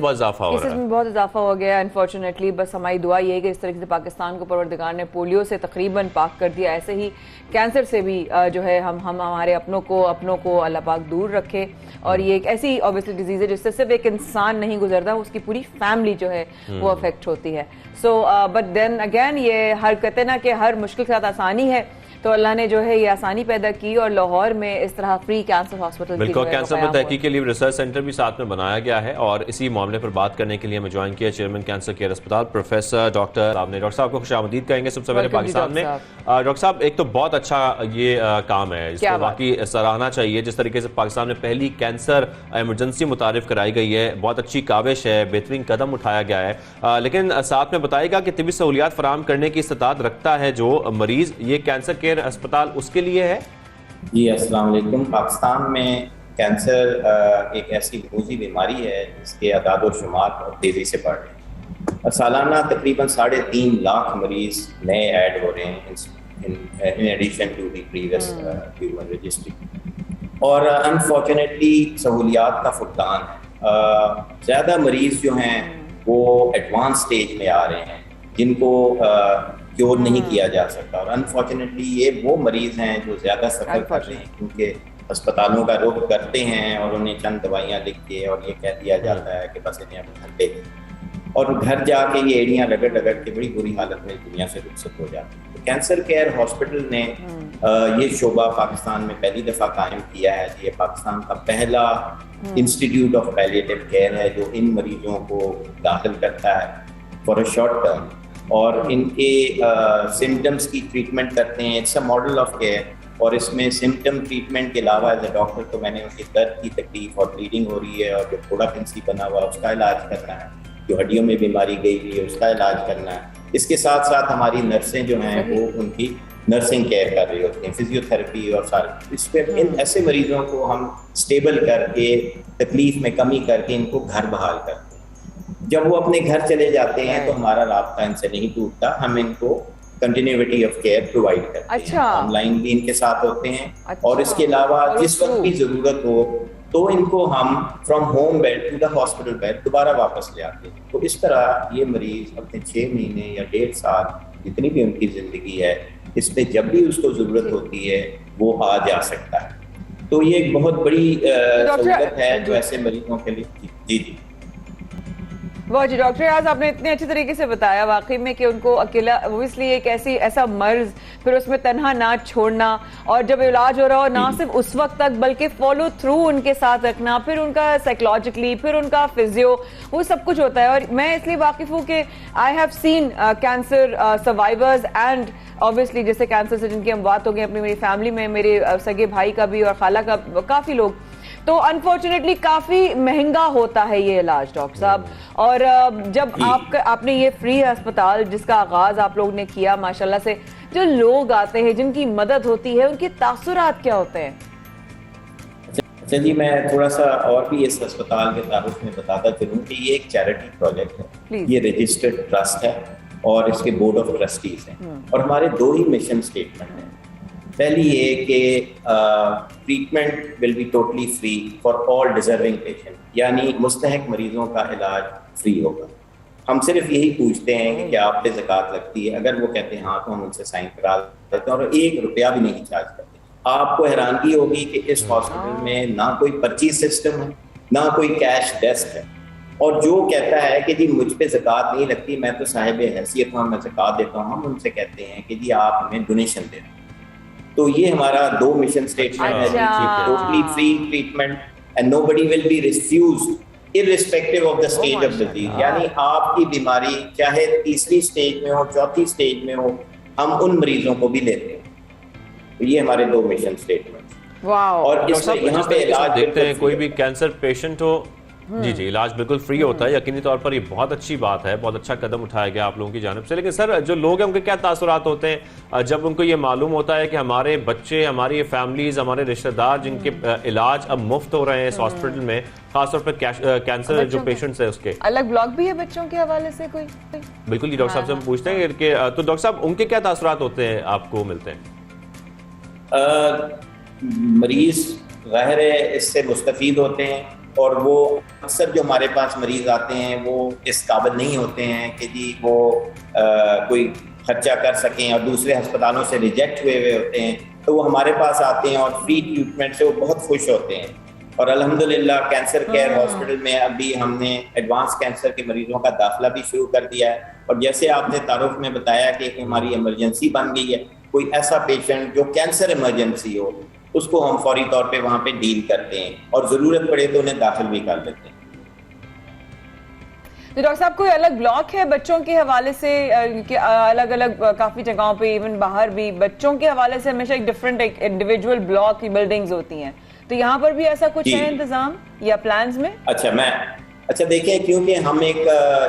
बहुत इजाफा हो रहा है, इसमें बहुत इजाफा हो गया है अनफॉर्चुनेटली। बस हमारी दुआ ये है कि इस तरीके से पाकिस्तान को परवरदिगार ने पोलियो से तकरीबन पाक कर दिया, ऐसे ही कैंसर से भी जो है हम हमारे अपनों को अल्लाह पाक दूर रखे। और ये एक ऐसी ऑब्वियसली डिजीज है जिससे सिर्फ एक इंसान नहीं गुजरता, उसकी पूरी फैमिली जो है वो अफेक्ट होती है। सो बट देन अगेन ये हर कहते ना कि हर मुश्किल के साथ आसानी है, तो अल्लाह ने जो है ये आसानी पैदा की और लाहौर में इस तरह फ्री कैंसर हॉस्पिटल बिल्कुल कैंसर पर तहकीक के लिए रिसर्च सेंटर भी साथ में बनाया गया है। और इसी मामले पर बात करने के लिए हमें ज्वाइन किया चेयरमैन कैंसर केयर अस्पताल प्रोफेसर डॉक्टर साहब ने। डॉक्टर साहब को खुशामदीद कहेंगे सबसे पहले पाकिस्तान में। डॉक्टर साहब, एक तो बहुत अच्छा ये काम है, इसको बाकी सराहना चाहिए। जिस तरीके से पाकिस्तान में पहली कैंसर इमरजेंसी मुतारिफ कराई गई है, बहुत अच्छी काविश है, बेहतरीन कदम उठाया गया है। लेकिन साथ में बताएगा कि तिबी सहूलियात फराहम करने की इस्तात रखता है जो मरीज, ये कैंसर केयर अस्पताल उसके लिए है? जी अस्सलाम वालेकुम। पाकिस्तान में कैंसर एक ऐसी गूंजी बीमारी है जिसके अदाद व शुमार बहुत तेज़ी से बढ़ रहे हैं और सालाना तकरीबन 3.5 लाख मरीज नए ऐड हो रहे हैं in addition to the previous human registry. और अनफॉर्चुनेटली सहूलियात का फुकदान है। ज़्यादा मरीज जो हैं वो एडवांस स्टेज में आ रहे हैं जिनको क्योर नहीं किया जा सकता। और अनफॉर्चुनेटली ये वो मरीज हैं जो ज़्यादा सफ़र कर रहे हैं क्योंकि अस्पतालों का रुख करते हैं और उन्हें चंद दवाइयाँ लिख के और ये कह दिया जाता है कि बस इन्हें अब घर ले दें और घर जाके ये एड़ियाँ रगड़ के बड़ी बुरी हालत में दुनिया से रुखसत हो जाती है। तो कैंसर केयर हॉस्पिटल ने ये शोबा पाकिस्तान में पहली दफ़ा कायम किया है। ये पाकिस्तान का पहला इंस्टीट्यूट ऑफ पैलिएटिव केयर है जो इन मरीजों को दाखिल करता है फॉर अ शॉर्ट टर्म और इनके सिम्टम्स की ट्रीटमेंट करते हैं। It's a model of care. और इसमें सिम्टम ट्रीटमेंट के अलावा एज ए डॉक्टर तो मैंने उनकी दर्द की तकलीफ और ब्लीडिंग हो रही है और जो थोड़ा फिंसी बना हुआ उसका इलाज करना है, जो हड्डियों में बीमारी गई हुई है उसका इलाज करना है। इसके साथ साथ हमारी नर्सें जो हैं वो उनकी नर्सिंग केयर कर रही होती हैं, फिजियोथेरेपी और सारे। इस पर इन ऐसे मरीजों को हम स्टेबल करके तकलीफ में कमी करके इनको घर बहाल करते हैं। जब वो अपने घर चले जाते हैं तो हमारा राब्ता इनसे नहीं टूटता, हम इनको कंटिन्यूटी ऑफ केयर प्रोवाइड करते हैं। ऑनलाइन भी इनके साथ होते हैं और इसके अलावा जिस वक्त भी जरूरत हो तो इनको हम from home bed to the hospital bed दोबारा वापस ले आते हैं। तो इस तरह ये मरीज अपने 6 महीने या 1.5 साल जितनी भी उनकी ज़िंदगी है, इसमें जब भी उसको ज़रूरत होती है वो आ जा सकता है। तो ये एक बहुत बड़ी सहूलियत है जो ऐसे मरीजों के लिए। जी जी वाह जी डॉक्टर, आज आपने इतने अच्छे तरीके से बताया वाकई में कि उनको अकेला, ओबियसली एक ऐसा मर्ज, फिर उसमें तन्हा ना छोड़ना, और जब इलाज हो रहा हो ना सिर्फ उस वक्त तक बल्कि फॉलो थ्रू उनके साथ रखना, फिर उनका साइकोलॉजिकली, फिर उनका फिजियो, वो सब कुछ होता है। और मैं इसलिए वाकिफ हूँ कि I have seen cancer survivors and obviously जैसे कैंसर से जिनकी हम बात हो गई अपनी मेरी फैमिली में, मेरे सगे भाई का भी और खाला का, काफ़ी लोग, तो अनफॉर्चुनेटली काफ़ी महंगा होता है ये इलाज डॉक्टर साहब। और जब आपने ये फ्री अस्पताल जिसका आगाज़ आप लोग ने किया माशाल्लाह से, जो लोग आते हैं जिनकी मदद होती है, उनके तासुरात क्या होते हैं? अच्छा जी, मैं थोड़ा सा और भी इस अस्पताल के तारुफ में बताता चलूँ कि ये एक चैरिटी प्रोजेक्ट है, ये रजिस्टर्ड ट्रस्ट है और इसके बोर्ड ऑफ ट्रस्टीज हैं, और हमारे 2 ही मिशन स्टेटमेंट हैं। पहली ये कि treatment will be totally free for all deserving patient, यानी मुस्तहक मरीजों का इलाज फ्री होगा। हम सिर्फ यही पूछते हैं कि क्या आप पे ज़कात लगती है, अगर वो कहते हैं हाँ तो हम उनसे साइन करा देते हैं और 1 रुपया भी नहीं चार्ज करते। आपको हैरानगी होगी कि इस हॉस्पिटल में ना कोई पर्ची सिस्टम है, ना कोई कैश डेस्क है, और जो कहता है कि जी मुझ पे ज़कात नहीं लगती, मैं तो साहिब हैसियत हूँ, मैं ज़कात देता हूँ, हम उनसे कहते हैं कि जी आप हमें डोनेशन दे दें। तो ये हमारा 2 मिशन स्टेटमेंट है, totally free treatment and nobody will be refused irrespective of the stage of disease, यानी आपकी बीमारी चाहे 3री स्टेज में हो, 4थी स्टेज में हो, हम उन मरीजों को भी लेते हैं। तो ये हमारे 2 मिशन स्टेटमेंट। और यहाँ पे इलाज देखते हैं, कोई भी कैंसर पेशेंट हो, जी जी, इलाज बिल्कुल फ्री होता है। यकीनी तौर पर ये बहुत अच्छी बात है, बहुत अच्छा कदम उठाया गया आप लोगों की जानिब से। लेकिन सर, जो लोग हैं उनके क्या तासुरात होते हैं जब उनको ये मालूम होता है कि हमारे बच्चे, हमारी फैमिलीज, हमारे रिश्तेदार जिनके इलाज अब मुफ्त हो रहे हैं इस हॉस्पिटल में, खासतौर पर कैंसर जो पेशेंट्स है उसके अलग ब्लॉक भी है बच्चों के हवाले से कोई? बिल्कुल जी, डॉक्टर साहब से हम पूछते हैं कि तो डॉक्टर साहब उनके क्या तासुरात होते हैं आपको मिलते हैं? मरीज ज़ाहिर है इससे मुस्तफीद होते हैं, और वो अक्सर जो हमारे पास मरीज आते हैं वो इस काबिल नहीं होते हैं कि जी वो कोई खर्चा कर सकें, और दूसरे अस्पतालों से रिजेक्ट हुए होते हैं, तो वो हमारे पास आते हैं और फ्री ट्रीटमेंट से वो बहुत खुश होते हैं। और अल्हम्दुलिल्लाह कैंसर केयर हॉस्पिटल में अभी हमने एडवांस कैंसर के मरीजों का दाखिला भी शुरू कर दिया है, और जैसे आपने तारुफ में बताया कि हमारी इमरजेंसी बन गई है, कोई ऐसा पेशेंट जो कैंसर इमरजेंसी हो उसको हम फौरी तौर पे वहाँ पे डील करते हैं, और ज़रूरत पड़े तो उन्हें दाखिल भी कर देते हैं। तो डॉक्टर साहब कोई अलग ब्लॉक है बच्चों के हवाले से? अलग अलग काफ़ी जगहों पे, इवन बाहर भी बच्चों के हवाले से हमेशा एक डिफरेंट एक इंडिविजुअल ब्लॉक की बिल्डिंग्स होती हैं, तो यहाँ पर भी ऐसा कुछ है इंतजाम या प्लान्स में? अच्छा देखें, क्योंकि हम एक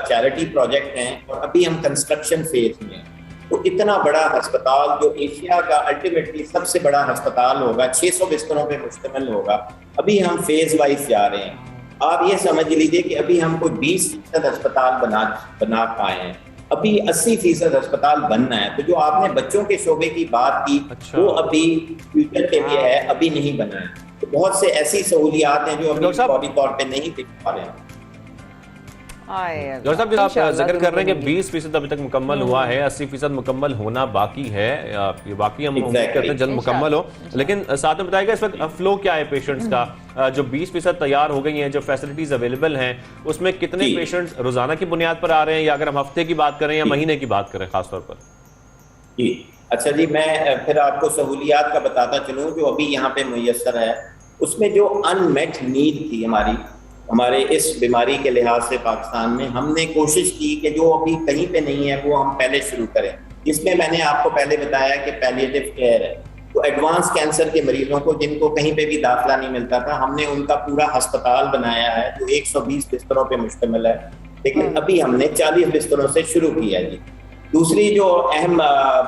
चैरिटी प्रोजेक्ट हैं और अभी हम कंस्ट्रक्शन फेज में हैं, तो इतना बड़ा अस्पताल जो एशिया का अल्टीमेटली सबसे बड़ा अस्पताल होगा, 600 बिस्तरों पे मुश्तमिल होगा, अभी हम फेज वाइज जा रहे हैं। आप ये समझ लीजिए कि अभी हम कोई 20% अस्पताल बना पाए हैं, अभी 80% अस्पताल बनना है। तो जो आपने बच्चों के शोबे की बात की, वो अभी फ्यूचर के लिए है, अभी नहीं बना है। तो बहुत से ऐसी सहूलियात हैं जो अभी फौरी तौर पे नहीं दिख पा रहे हैं। डॉक्टर साहब, जब आप जिक्र कर रहे हैं कि 20% अभी तक मुकम्मल हुआ है, 80% मुकम्मल होना बाकी है, ये बाकी हम उम्मीद करते हैं जल्द मुकम्मल हो, लेकिन साथ में बताइएगा इस वक्त फ्लो क्या है पेशेंट्स का? जो 20% तैयार हो गई हैं, जो फैसिलिटीज अवेलेबल हैं, उसमें कितने पेशेंट्स रोजाना की बुनियाद पर आ रहे हैं, या अगर हम हफ्ते की बात करें या महीने की बात करें खासतौर पर? जी अच्छा जी, मैं फिर आपको सहूलियात का बताता चलूँ जो अभी यहाँ पे मुयस्सर है। उसमें जो अनमेट नीड थी हमारे इस बीमारी के लिहाज से पाकिस्तान में, हमने कोशिश की कि जो अभी कहीं पे नहीं है वो हम पहले शुरू करें। इसमें मैंने आपको पहले बताया कि पैलिएटिव केयर है, तो एडवांस कैंसर के मरीजों को जिनको कहीं पे भी दाखिला नहीं मिलता था, हमने उनका पूरा अस्पताल बनाया है जो 120 बिस्तरों पे मुश्तमिल है, लेकिन अभी हमने 40 बिस्तरों से शुरू किया जी। दूसरी जो अहम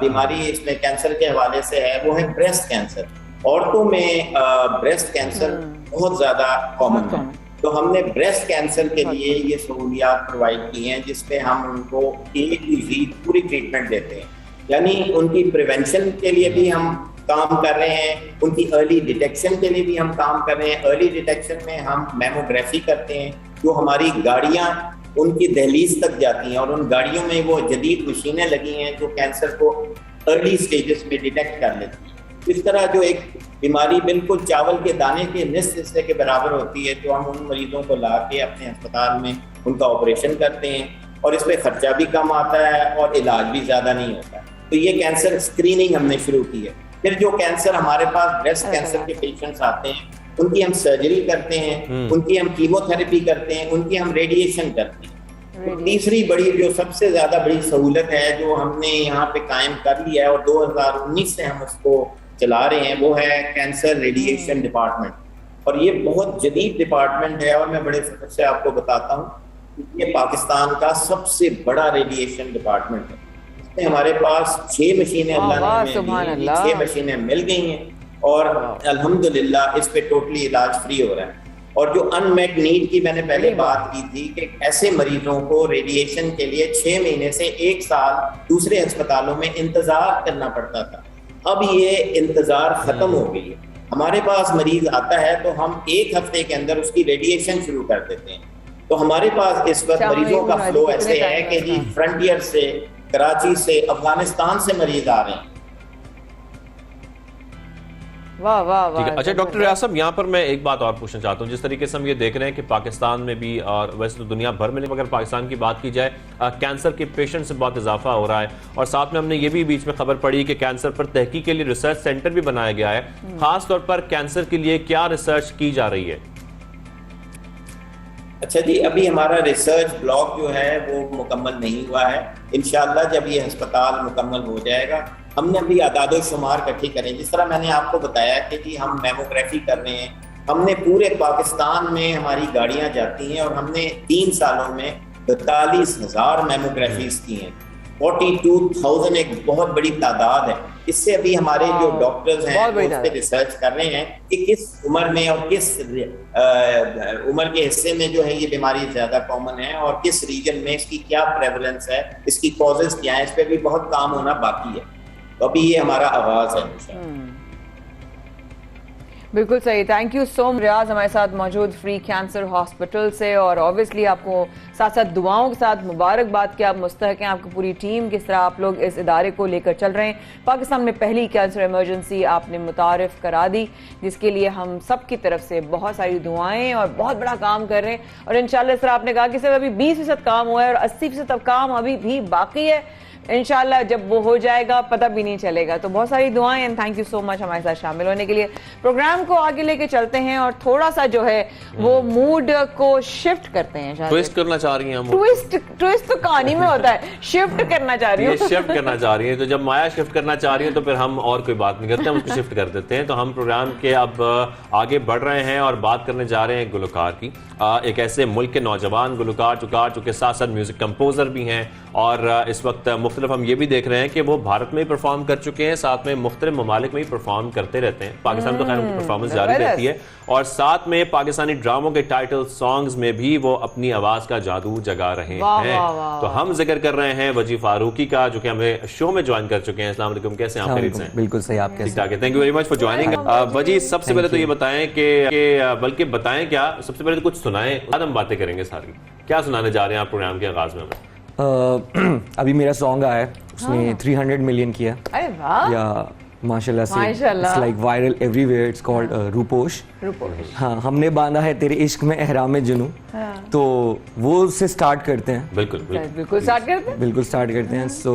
बीमारी इसमें कैंसर के हवाले से है वो है ब्रेस्ट कैंसर। औरतों में ब्रेस्ट कैंसर बहुत ज़्यादा कॉमन है, तो हमने ब्रेस्ट कैंसर के लिए ये सहूलियात प्रोवाइड की हैं जिसमें हम उनको A to Z पूरी ट्रीटमेंट देते हैं, यानी उनकी प्रिवेंशन के लिए भी हम काम कर रहे हैं, उनकी अर्ली डिटेक्शन के लिए भी हम काम कर रहे हैं। अर्ली डिटेक्शन में हम मैमोग्राफी करते हैं, जो हमारी गाड़ियाँ उनकी दहलीज तक जाती हैं और उन गाड़ियों में वो जदीद मशीनें लगी हैं जो कैंसर को अर्ली स्टेजेस में डिटेक्ट कर लेती हैं। इस तरह जो एक बीमारी बिल्कुल चावल के दाने के निस्फ हिस्से के बराबर होती है, तो हम उन मरीजों को ला के अपने अस्पताल में उनका ऑपरेशन करते हैं और इस पर खर्चा भी कम आता है और इलाज भी ज़्यादा नहीं होता। तो ये कैंसर स्क्रीनिंग हमने शुरू की है। फिर जो कैंसर हमारे पास ब्रेस्ट कैंसर के पेशेंट्स आते हैं, उनकी हम सर्जरी करते हैं, उनकी हम कीमोथेरेपी करते हैं, उनकी हम रेडिएशन करते हैं। तो तीसरी बड़ी जो सबसे ज़्यादा बड़ी सहूलत है जो हमने यहाँ पे कायम कर लिया है और 2019 से हम उसको चला रहे हैं, वो है कैंसर रेडिएशन डिपार्टमेंट। और ये बहुत जदीद डिपार्टमेंट है और मैं बड़े फख्र से आपको बताता हूँ, ये पाकिस्तान का सबसे बड़ा रेडिएशन डिपार्टमेंट है। इसमें हमारे पास 6 मशीनें अल्लाह ने 6 मशीनें मिल गई हैं और अल्हम्दुलिल्लाह इस पे टोटली इलाज फ्री हो रहा है। और जो अनमेट नीड की मैंने पहले बात की थी कि ऐसे मरीजों को रेडिएशन के लिए 6 महीने से 1 साल दूसरे अस्पतालों में इंतजार करना पड़ता था, अब ये इंतजार खत्म हो गई है। हमारे पास मरीज आता है तो हम 1 हफ्ते के अंदर उसकी रेडिएशन शुरू कर देते हैं। तो हमारे पास इस वक्त मरीजों का फ्लो ऐसे है कि जी फ्रंटियर से, कराची से, अफगानिस्तान से मरीज आ रहे हैं। वाह वाह वाह। अच्छा डॉक्टर रियाज साहब, यहाँ पर मैं एक बात और पूछना चाहता हूँ। जिस तरीके से हम ये देख रहे हैं कि पाकिस्तान में भी और वैसे तो दुनिया भर में, अगर पाकिस्तान की बात की जाए, कैंसर के पेशेंट से बहुत इजाफा हो रहा है और साथ में हमने ये भी बीच में खबर पड़ी कि कैंसर पर तहकीक के लिए रिसर्च सेंटर भी बनाया गया है। खास तौर पर कैंसर के लिए क्या रिसर्च की जा रही है? अच्छा जी, अभी हमारा रिसर्च ब्लॉक जो है वो मुकम्मल नहीं हुआ है। इंशाल्लाह जब ये अस्पताल मुकम्मल हो जाएगा, हमने अभी आदादो शुमार इकट्ठी करें। जिस तरह मैंने आपको बताया कि जी हम मेमोग्राफी कर रहे हैं, हमने पूरे पाकिस्तान में हमारी गाड़ियां जाती हैं और हमने 3 सालों में 42,000 मेमोग्राफीज की हैं। 42,000 एक बहुत बड़ी तादाद है। इससे अभी हमारे जो डॉक्टर्स हैं वो उस पर रिसर्च कर रहे हैं कि किस उम्र में और किस उम्र के हिस्से में जो है ये बीमारी ज्यादा कॉमन है और किस रीजन में इसकी क्या प्रेवलेंस है, इसकी कॉजेज क्या है, इस पर भी बहुत काम होना बाकी है। तो अभी ये हमारा आगाज है। बिल्कुल सही। थैंक यू सो मच रियाज, हमारे साथ मौजूद फ्री कैंसर हॉस्पिटल से। और ऑब्वियसली आपको साथ साथ दुआओं के साथ मुबारकबाद कि आप मुस्तहक हैं, आपकी पूरी टीम किस तरह आप लोग इस इदारे को लेकर चल रहे हैं। पाकिस्तान में पहली कैंसर इमरजेंसी आपने मुतारिफ करा दी, जिसके लिए हम सब की तरफ से बहुत सारी दुआएं और बहुत बड़ा काम कर रहे हैं। और इंशाल्लाह इस तरह आपने कहा कि सिर्फ अभी 20% काम हुआ है और 80% काम अभी भी बाकी है। इंशाल्लाह जब वो हो जाएगा पता भी नहीं चलेगा। तो बहुत सारी दुआएं and thank you so much हमारे साथ शामिल होने के लिए। प्रोग्राम को आगे लेके चलते हैं और थोड़ा सा जो है वो मूड को शिफ्ट करते हैं। ट्विस्ट करना चाह रही हैं हम? ट्विस्ट तो कहानी में होता है, शिफ्ट करना चाह रही हूँ। शिफ्ट करना चाह रही है, तो जब माया शिफ्ट करना चाह रही है तो फिर हम और कोई बात नहीं करते, हम उसको शिफ्ट कर देते हैं। तो हम प्रोग्राम के अब आगे बढ़ रहे हैं और बात करने जा रहे हैं गुलकार की। एक ऐसे मुल्क के नौजवान गुलकार जो कि साथ साथ म्यूजिक कंपोजर भी हैं और इस वक्त मुख्तलिफ हम ये भी देख रहे हैं कि वो भारत में ही परफॉर्म कर चुके हैं, साथ में मुख्तलिफ ममालिक में ही परफॉर्म करते रहते हैं। पाकिस्तान तो खैर उनकी परफॉर्मेंस जारी रहती है और साथ में पाकिस्तानी ड्रामों के टाइटल सॉन्ग्स में भी वो अपनी आवाज का जादू जगा रहे हैं। तो हम जिक्र कर रहे हैं वजी फारूकी का, जो कि हमें शो में ज्वाइन कर चुके हैं। अस्सलाम वालेकुम, कैसे हैं आप? खैरियत से? बिल्कुल सही, आप कैसे? ठीक है, thank you very much for joining. वजी, सबसे पहले तो ये बताएं कि बल्कि बताएं क्या, सबसे पहले तो कुछ सुनाएं, बाद हम बातें करेंगे सारी। क्या सुनाने जा रहे हैं आप प्रोग्राम के आगाज में हमें? अभी मेरा सॉन्ग आया है, उसने 300 मिलियन किया। अरे वाह, या माशाल्लाह से, it's like viral everywhere. It's called Ruposh. हाँ, हमने बांधा है तेरे इश्क में एहराम जुनू। तो वो से स्टार्ट करते हैं। बिल्कुल बिल्कुल स्टार्ट करते हैं। सो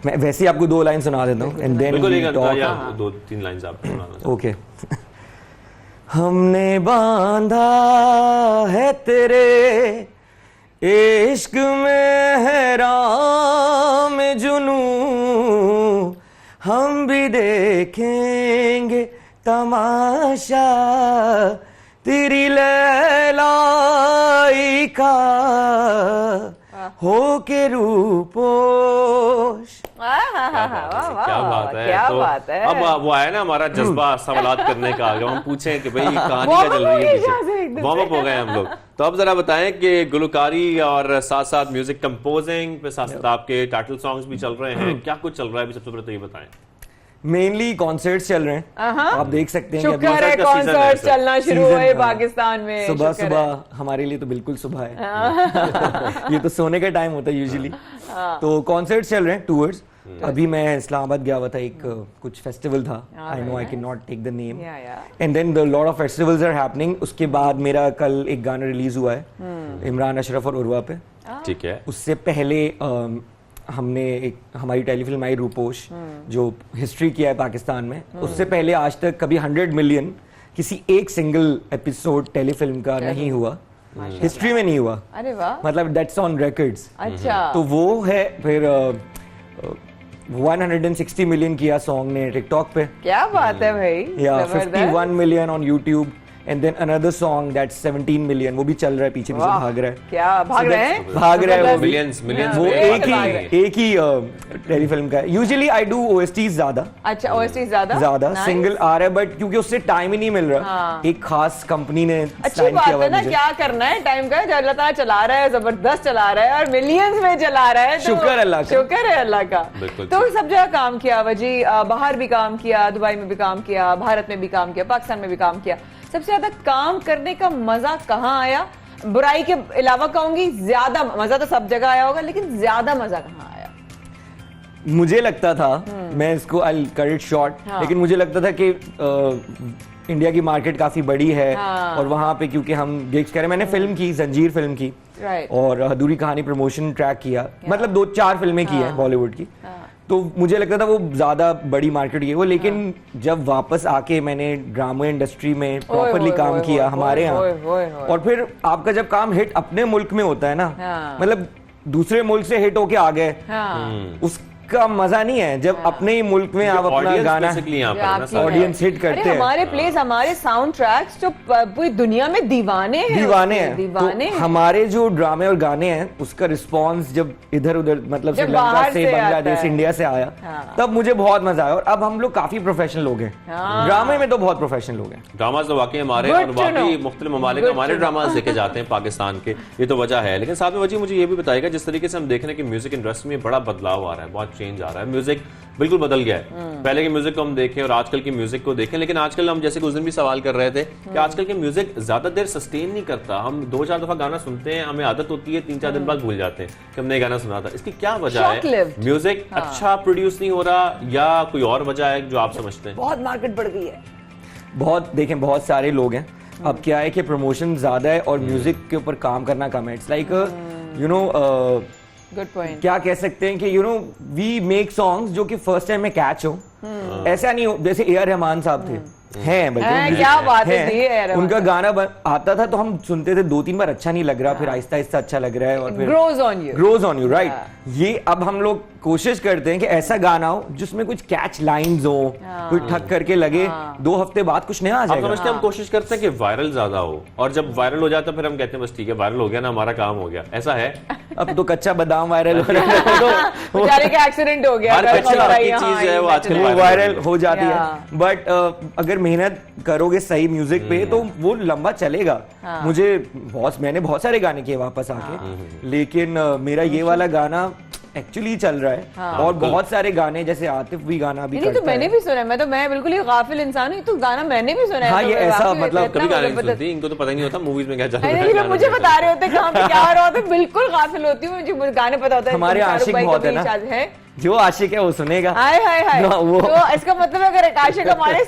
मैं वैसे ही आपको 2 लाइन सुना देता हूँ एंड देन 2-3 लाइंस आप सुनाना। ओके। हमने बांधा है तेरे इश्क में एहराम जुनू, हम भी देखेंगे तमाशा तेरी लैलाई का हो के रूपोश। क्या बात है, क्या बात है। अब वो आया ना हमारा जज्बा सवालात करने का, अगर हम पूछें कि भाई कहानी क्या चल रही है, वार्म अप हो गए हम लोग। तो अब जरा बताएं कि गुलकारी और साथ साथ म्यूजिक कंपोजिंग पे साथ साथ आपके टाइटल सॉन्ग्स भी चल रहे हैं, क्या कुछ चल रहा है अभी? सबसे पहले तो ये बताएं। मेनली कॉन्सर्ट्स चल रहे हैं, आप देख सकते हैं। शुक्र है कॉन्सर्ट चलना शुरू हुए पाकिस्तान में। सुबह सुबह हमारे लिए तो बिल्कुल सुबह है। ये तो सोने का टाइम होता है यूजुअली। तो कॉन्सर्ट्स चल रहे हैं, टूर्स। अभी मैं इस्लामाबाद गया हुआ था, एक कुछ फेस्टिवल था, I know I can not take the name, and then the lot of festivals are happening. उसके बाद मेरा कल एक गाना रिलीज हुआ है इमरान अशरफ और उर्वा पे, ठीक है। उससे पहले हमने एक हमारी टेलीफिल्म आई रूपोश, जो हिस्ट्री किया है पाकिस्तान में। उससे पहले आज तक कभी 100 मिलियन किसी एक सिंगल एपिसोड टेलीफिल्म का नहीं हुआ, हिस्ट्री में नहीं हुआ। अरे वाह, मतलब दैट्स ऑन रिकॉर्ड्स। अच्छा, तो वो है। फिर 160 मिलियन किया सॉन्ग ने टिकटॉक पे। क्या बात है भाई। या 51 million on YouTube, and then another song that's 17 million, वो भी चल रहा है, पीछे पीछे भाग रहा है। क्या भाग रहे हैं? भाग रहा है वो मिलियंस। वो एक ही टेलीफिल्म का है। यूजुअली आई डू ओएसटी ज्यादा। अच्छा, ओएसटी ज्यादा सिंगल आ रहा है, बट क्योंकि उससे टाइम ही नहीं मिल रहा। एक खास कंपनी ने अच्छी बात है ना, क्या करना है टाइम का, जो अल्लाह ताला चला रहा है, जबरदस्त चला रहा है और मिलियंस में चला रहा है। शुक्र अल्लाह का, शुक्र है अल्लाह का। तो सब जगह काम किया वजी, बाहर भी काम किया, दुबई में भी काम किया, भारत में भी काम किया, पाकिस्तान में भी काम किया। सबसे ज्यादा काम करने का मजा कहाँ आया? बुराई के अलावा कहूंगी ज्यादा मजा तो सब जगह आया होगा, लेकिन ज्यादा मजा कहाँ आया? मुझे लगता था, मैं इसको आई कट इट शॉर्ट, लेकिन मुझे लगता था कि इंडिया की मार्केट काफी बड़ी है और वहां पे क्योंकि हम गिग्स कर रहे हैं। मैंने फिल्म की, जंजीर फिल्म की और अधूरी कहानी प्रमोशन ट्रैक किया, मतलब 2-4 फिल्में की हैं बॉलीवुड की। तो मुझे लगता था वो ज्यादा बड़ी मार्केट है वो, लेकिन जब वापस आके मैंने ड्रामा इंडस्ट्री में प्रॉपरली काम किया हमारे यहाँ, और फिर आपका जब काम हिट अपने मुल्क में होता है ना, मतलब दूसरे मुल्क से हिट होके आ गए, उसका मजा नहीं है जब अपने ही मुल्क में आप अपना गाना ऑडियंस हिट करते हैं। हमारे प्लेस, हमारे साउंड ट्रैक्स जो पूरी दुनिया में दीवाने हैं। तो हमारे जो ड्रामे और गाने हैं उसका रिस्पांस जब इधर उधर, मतलब श्रीलंका से, बांग्लादेश, इंडिया से आया, तब मुझे बहुत मजा आया। और अब हम लोग काफी प्रोफेशनल लोग हैं, ड्रामे में तो बहुत प्रोफेशनल लोग हैं। ड्रामाज तो वाकई हमारे और बाकी मुख्तलिफ ममालिक हमारे ड्रामाज देखे जाते हैं पाकिस्तान के, ये तो वजह है। लेकिन साथ में वजह मुझे ये भी बताएगा, जिस तरीके से हम देख रहे हैं कि म्यूजिक इंडस्ट्री में बड़ा बदलाव आ रहा है, बहुत चेंज आ रहा है, म्यूजिक बिल्कुल बदल गया है। पहले के म्यूजिक को हम देखें और आजकल के म्यूजिक को देखें, लेकिन आजकल हम जैसे उस दिन भी सवाल कर रहे थे कि आजकल के म्यूजिक ज्यादा देर सस्टेन नहीं करता। हम 2-4 दफा गाना सुनते हैं, हमें आदत होती है, 3-4 दिन बाद भूल जाते हैं कि हमने गाना सुना था। इसकी क्या वजह है? म्यूजिक अच्छा प्रोड्यूस नहीं हो रहा या कोई और वजह है जो आप समझते हैं? बहुत मार्केट बढ़ गई है, बहुत देखें, बहुत सारे लोग हैं। अब क्या है कि प्रमोशन ज्यादा है और म्यूजिक के ऊपर काम करना कम है। It's like you know, good point. क्या कह सकते हैं कि you know we make songs जो कि फर्स्ट टाइम में कैच हो। ऐसा नहीं हो जैसे ए आर रहमान साहब थे, हैं बल्कि क्या बात है, उनका गाना आता था तो हम सुनते थे, 2-3 बार अच्छा नहीं लग रहा, फिर आहिस्ता आहिस्ता अच्छा लग रहा है और फिर ग्रोज ऑन यू राइट। ये अब हम लोग कोशिश करते हैं कि ऐसा गाना हो जिसमें कुछ कैच लाइंस हो, कोई ठक करके लगे, 2 हफ्ते बाद कुछ नया आ जाएगा। समझते हैं, हम कोशिश करते हैं कि वायरल ज्यादा हो, और जब वायरल हो जाता है फिर हम कहते हैं बस ठीक है, वायरल हो गया ना, हमारा काम हो गया। ऐसा है? अब तो कच्चा बादाम वायरल हो रहा है, तो बेचारे का एक्सीडेंट हो गया, हर चीज है वो आजकल वायरल हो जाती है। बट अगर मेहनत करोगे सही म्यूजिक पे तो वो लंबा चलेगा। मैंने बहुत सारे गाने किए वापस आके, लेकिन मेरा ये वाला गाना एक्चुअली चल रहा है। और बहुत सारे गाने, जैसे आतिफ भी गाना भी करता तो मैंने भी सुना है, मैं बिल्कुल ही गाफिल इंसान हूँ, तो गाना मैंने भी सुना है। हाँ, ये ऐसा मतलब कभी गाने नहीं सुनती, इनको तो पता ही नहीं होता मूवीज में क्या चल रहा है। मुझे बता रहे होते कहाँ पे क्या हो रहा होता है, बिल्कुल गाफिल होती हूँ, मुझे गाने पता होता है। हमारे आशिक बहुत है ना, जो आशिक है वो सुनेगा। हाय हाय हाय, तो इसका मतलब अगर एक आशिक हमारे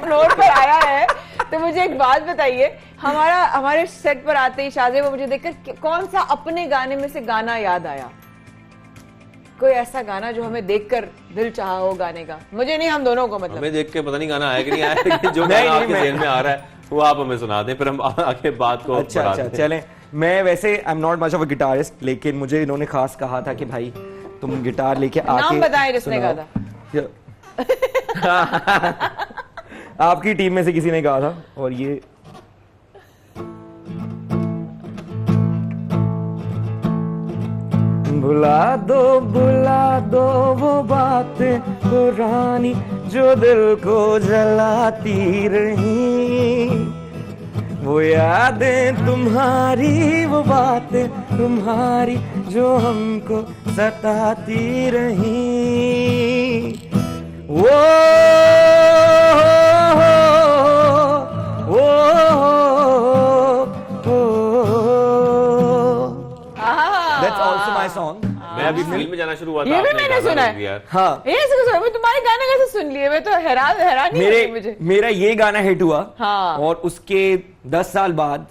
फ्लोर पर आया है तो मुझे एक बात बताइए, हमारे सेट पर आते ही शाज़े वो मुझे देखकर कौन सा अपने गाने में से गाना याद आया? कोई ऐसा गाना जो हमें देखकर दिल चाहा हो गाने का? मुझे नहीं, हम दोनों को, मतलब हमें देख के पता नहीं गाना आया कि नहीं आया, लेकिन जो गाना आपके ज़हन में आ रहा है वो आप हमें सुना दें, फिर हम आगे बात को। अच्छा चलें। मैं वैसे I am not much of a guitarist, लेकिन मुझे इन्होंने खास कहा था कि भाई तुम गिटार लेके आके नाम बताएं जिसने कहा था। आपकी टीम में से किसी ने कहा था, और ये भुला दो वो बातें पुरानी जो दिल को जलाती रही, वो यादें तुम्हारी, वो बातें तुम्हारी जो हमको सताती रही। That's also my song. मैं अभी फिल्म में जाना शुरू हुआ था, ये भी आपने मैंने गाना सुना लिख दिया। है। हाँ, मैं तुम्हारे गाने कैसे सुन लिए, मैं तो हैरान ही हो गई मुझे। मेरा ये गाना हिट हुआ, हाँ। और उसके 10 साल बाद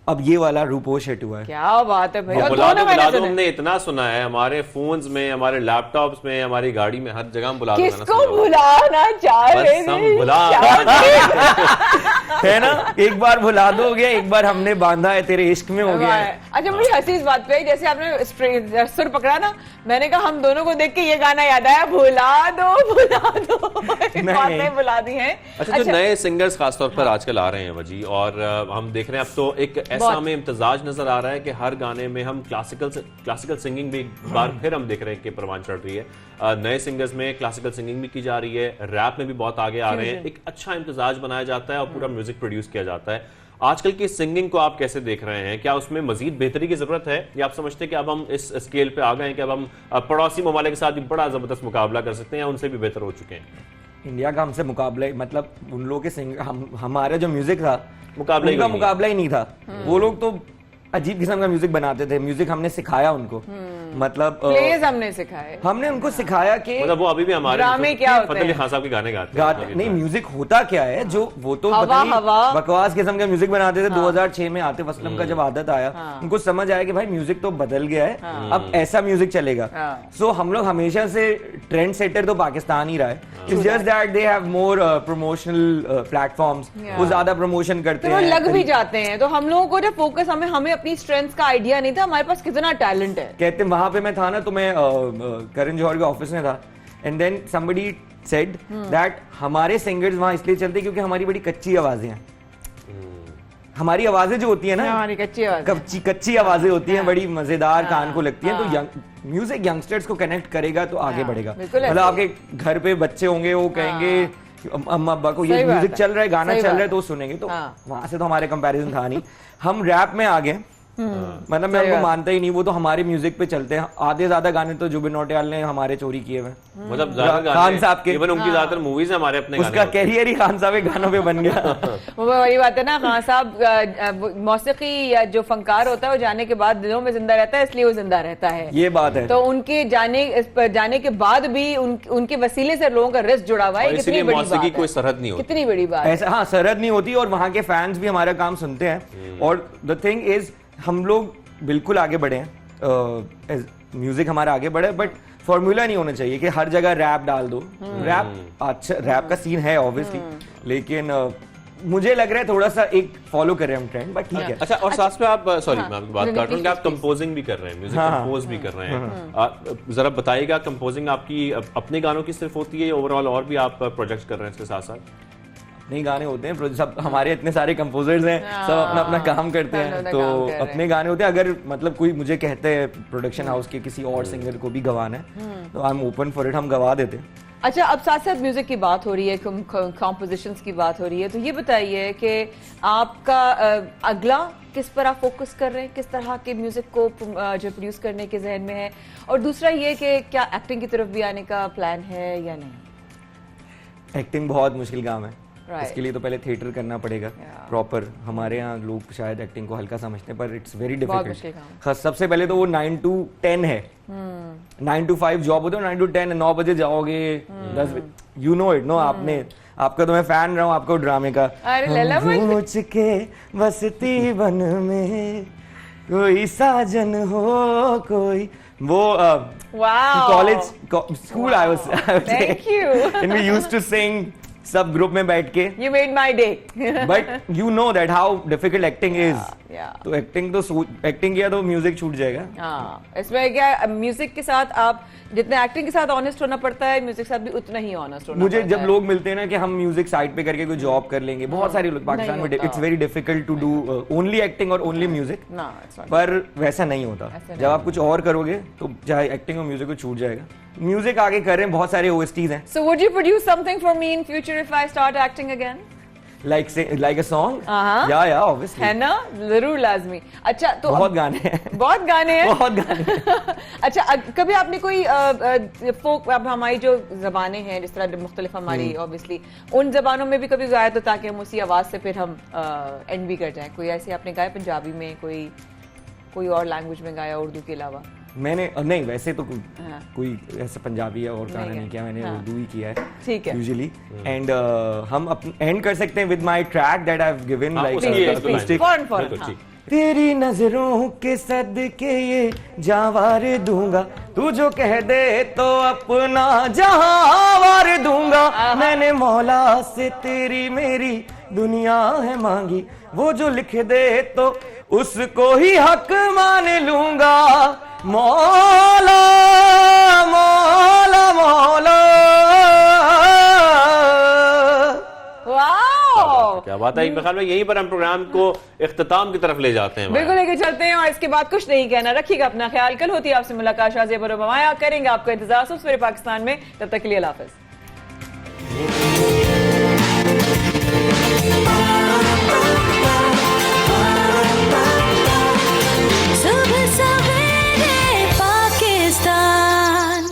अब ये वाला रूपोश हिट हुआ है। क्या बात है भाई। और बुला दोनों मैंने दो सुने। हमने इतना सुना है, हमारे फोन्स में, हमारे लैपटॉप्स में, हमारी गाड़ी में, हर जगह हम बुला दो गाना किसको सुना हुआ है। बुलाना चाह रहे बस हम थे? बुला है ना, एक बार भुला दो हो गया, एक बार हमने बांधा है तेरे इश्क में हो गया है। अच्छा, मुझे हंसी इस बात पे आई, जैसे आपने सुर पकड़ा ना, मैंने कहा हम दोनों को देख के ये गाना याद आया, भुला दो बातें बुला दी हैं। अच्छा, जो नए सिंगर्स खासतौर पर आजकल आ रहे हैं वजी, और हम देख रहे हैं अब तो एक ऐसा हमें इम्तजाज नजर आ रहा है कि हर गाने में हम क्लासिकल सिंगिंग भी एक बार फिर हम देख रहे हैं कि परवान चढ़ रही है। नए सिंगर्स में क्लासिकल सिंगिंग भी की जा रही है, रैप में भी बहुत आगे आ रहे हैं, एक अच्छा इम्तजाज बनाया जाता है और पूरा म्यूजिक प्रोड्यूस किया जाता है। आजकल की सिंगिंग को आप कैसे देख रहे हैं? क्या उसमें मजीद बेहतरी की जरूरत है, या आप समझते हैं कि अब हम इस स्केल पे आ गए हैं कि अब हम पड़ोसी ममालिक के साथ भी बड़ा जबरदस्त मुकाबला कर सकते हैं, या उनसे भी बेहतर हो चुके हैं? इंडिया का हमसे मुकाबला, मतलब उन लोगों के हमारा जो म्यूजिक था, मुकाबला ही नहीं था। वो लोग तो अजीब किस्म का म्यूजिक बनाते थे, म्यूजिक हमने सिखाया उनको, मतलब प्लेज हमने सिखाए, हमने उनको सिखाया कि मतलब वो अभी भी हमारे ड्रामे क्या होते हैं, फतेह अली खान साहब के गाने गाते नहीं, म्यूजिक होता क्या है, जो वो तो बकवास किस्म का म्यूजिक बनाते थे। 2006 में आतिफ असलम का जब आदत आया, उनको समझ आया कि भाई म्यूजिक तो बदल गया है, अब ऐसा म्यूजिक चलेगा। सो हम लोग हमेशा से ट्रेंड सेटर तो पाकिस्तान ही रहा है, it's just that they have more promotional platforms, वो ज्यादा प्रमोशन करते हैं, लग भी जाते हैं। तो हम लोगों को जब फोकस, हमें अपनी स्ट्रेंथ का आइडिया नहीं था, हमारे पास कितना टैलेंट है। कहते वहां पे मैं था ना, तो मैं करण जौहर के ऑफिस में था, and then somebody said that हमारे सिंगर्स वहां इसलिए चलते क्योंकि हमारी बड़ी कच्ची आवाजें हैं। हमारी आवाजें जो होती है ना, हमारी कच्ची आवाजें होती हैं, बड़ी मजेदार कान को लगती हैं। तो म्यूजिक यंगस्टर्स को कनेक्ट करेगा तो आगे बढ़ेगा। मतलब आपके घर पे बच्चे होंगे, वो कहेंगे अम्मा अब्बा को ये म्यूजिक चल रहा है, गाना चल रहा है, तो सुनेंगे। तो वहां से तो हमारे कंपैरिजन था नहीं, हम रैप में आ गए। मतलब मैं उनको मानता ही नहीं, वो तो हमारे म्यूजिक पे चलते हैं। आधे ज्यादा गाने तो जुबिन नौटियाल ने हमारे चोरी किए हुए, मतलब खान साहब के, इवन उनकी ज्यादातर मूवीज हमारे अपने, उसका कैरियर ही खान साहब के गानों पे बन गया। वो वही बात है ना, खान साहब मौसीकी या जो फनकार होता है वो जाने के बाद दिलों में जिंदा रहता है, इसलिए वो जिंदा रहता है। ये बात है। तो उनके जाने के बाद भी उनके वसीले से लोगों का रिश्ता जुड़ा हुआ है। कितनी बड़ी बात है, कोई सरहद नहीं होती, कितनी बड़ी बात है। ऐसा, हाँ, सरहद नहीं होती, और वहां के फैंस भी हमारा काम सुनते हैं। और द थिंग इज, हम लोग बिल्कुल आगे बढ़े हैं, म्यूजिक हमारा आगे बढ़े, बट फॉर्मूला नहीं होना चाहिए कि हर जगह रैप डाल दो। रैप अच्छा, रैप का सीन है ऑब्वियसली, लेकिन मुझे लग रहा है थोड़ा सा एक फॉलो कर रहे हैं हम ट्रेंड, बट ठीक है। अच्छा, और साथ में आप सॉरी मैं आपकी बात कर रहा हूँ कि आप कंपोजिंग भी कर रहे हैं, म्यूजिक कंपोज भी कर रहे हैं, जरा बताइएगा, कंपोजिंग आपकी अपने गानों की सिर्फ होती है, ओवरऑल और भी आप प्रोजेक्ट्स कर रहे हैं इसके साथ साथ? नहीं, गाने होते हैं, सब हमारे इतने सारे कंपोजर्स हैं, सब अपना अपना काम करते हैं, तो अपने गाने होते हैं। अगर मतलब कोई मुझे कहते हैं प्रोडक्शन हाउस के किसी और सिंगर को भी गवाना है, तो I am open for it, हम गवा देते हैं। अच्छा, अब साथ साथ म्यूजिक की बात हो रही है, कॉम्पोजिशंस की बात हो रही है, तो ये बताइए कि आपका अगला किस पर आप फोकस कर रहे हैं, किस तरह के म्यूजिक को जो प्रोड्यूस करने के जहन में है, और दूसरा ये कि क्या एक्टिंग की तरफ भी आने का प्लान है या नहीं? एक्टिंग बहुत मुश्किल काम है, इसके लिए तो पहले थिएटर करना पड़ेगा प्रॉपर। हमारे यहाँ लोग शायद एक्टिंग को हल्का समझते हैं, पर इट्स वेरी डिफिकल्ट। सबसे पहले तो वो 9 to 10 है, 9 to 5 जॉब होते हो, 9 to 10, 9 बजे जाओगे, 10 यू नो इट, नो आपने, आपका तो मैं फैन रहा हूँ आपको ड्रामे का। सोच के बसती बन में कोई साजन हो, कोई वो college school I was, thank you, and we used to sing सब ग्रुप में बैठ के। You made my day. But you know that how difficult acting is. तो एक्टिंग किया तो म्यूजिक छूट जाएगा। हाँ, इसमें क्या म्यूजिक के साथ आप जितने एक्टिंग के साथ ऑनेस्ट होना पड़ता है, म्यूजिक के साथ भी उतना ही ऑनेस्ट होना मुझे पड़ता जब लोग मिलते हैं ना कि हम म्यूजिक साइड पे करके कोई जॉब कर लेंगे, बहुत सारे लोग पाकिस्तान में, it's very difficult to do only acting और ओनली म्यूजिक, पर वैसा नहीं होता। जब आप कुछ और करोगे तो चाहे एक्टिंग और म्यूजिक को छूट जाएगा। म्यूजिक आगे कर रहे हैं, बहुत सारे ओएसटीज हैं। So would you produce something for me in future if I start acting again? like a song. या obviously है ना, जरूर लाजमी। अच्छा तो बहुत गाने हैं बहुत गाने हैं बहुत गाने अच्छा कभी आपने कोई फोक, अब हमारी जो जबानें हैं जिस तरह मुख्तलिफ हमारी ऑब्वियसली, उन जबानों में भी कभी गाया तो ताकि हम उसी आवाज से फिर हम एंड भी कर जाएं? कोई ऐसे आपने गाया पंजाबी में, कोई और लैंग्वेज में गाया उर्दू के अलावा? मैंने नहीं, वैसे तो कोई ऐसा पंजाबी या और गाना नहीं किया मैंने, उर्दू ही किया है ठीक है यूजुअली। एंड हम एंड कर सकते हैं with my track that I have given, like तेरी नजरों के सदके ये जावार दूंगा, तू जो कह दे तो अपना जहां वार दूंगा, मैंने मौला से तेरी मेरी दुनिया है मांगी, वो जो लिख दे तो उसको ही हक मान लूंगा, मौला मौला मौला। क्या बात है, एक ख्याल में यहीं पर हम प्रोग्राम को इख्तिताम की तरफ ले जाते हैं, बिल्कुल लेके चलते हैं। और इसके बाद कुछ नहीं कहना, रखिएगा अपना ख्याल। कल होती है आपसे मुलाकात, शाज़िया बरो बमाया करेंगे आपका इंतजार सुबह पाकिस्तान में। तब तक के लिए अल्लाह हाफ़िज़।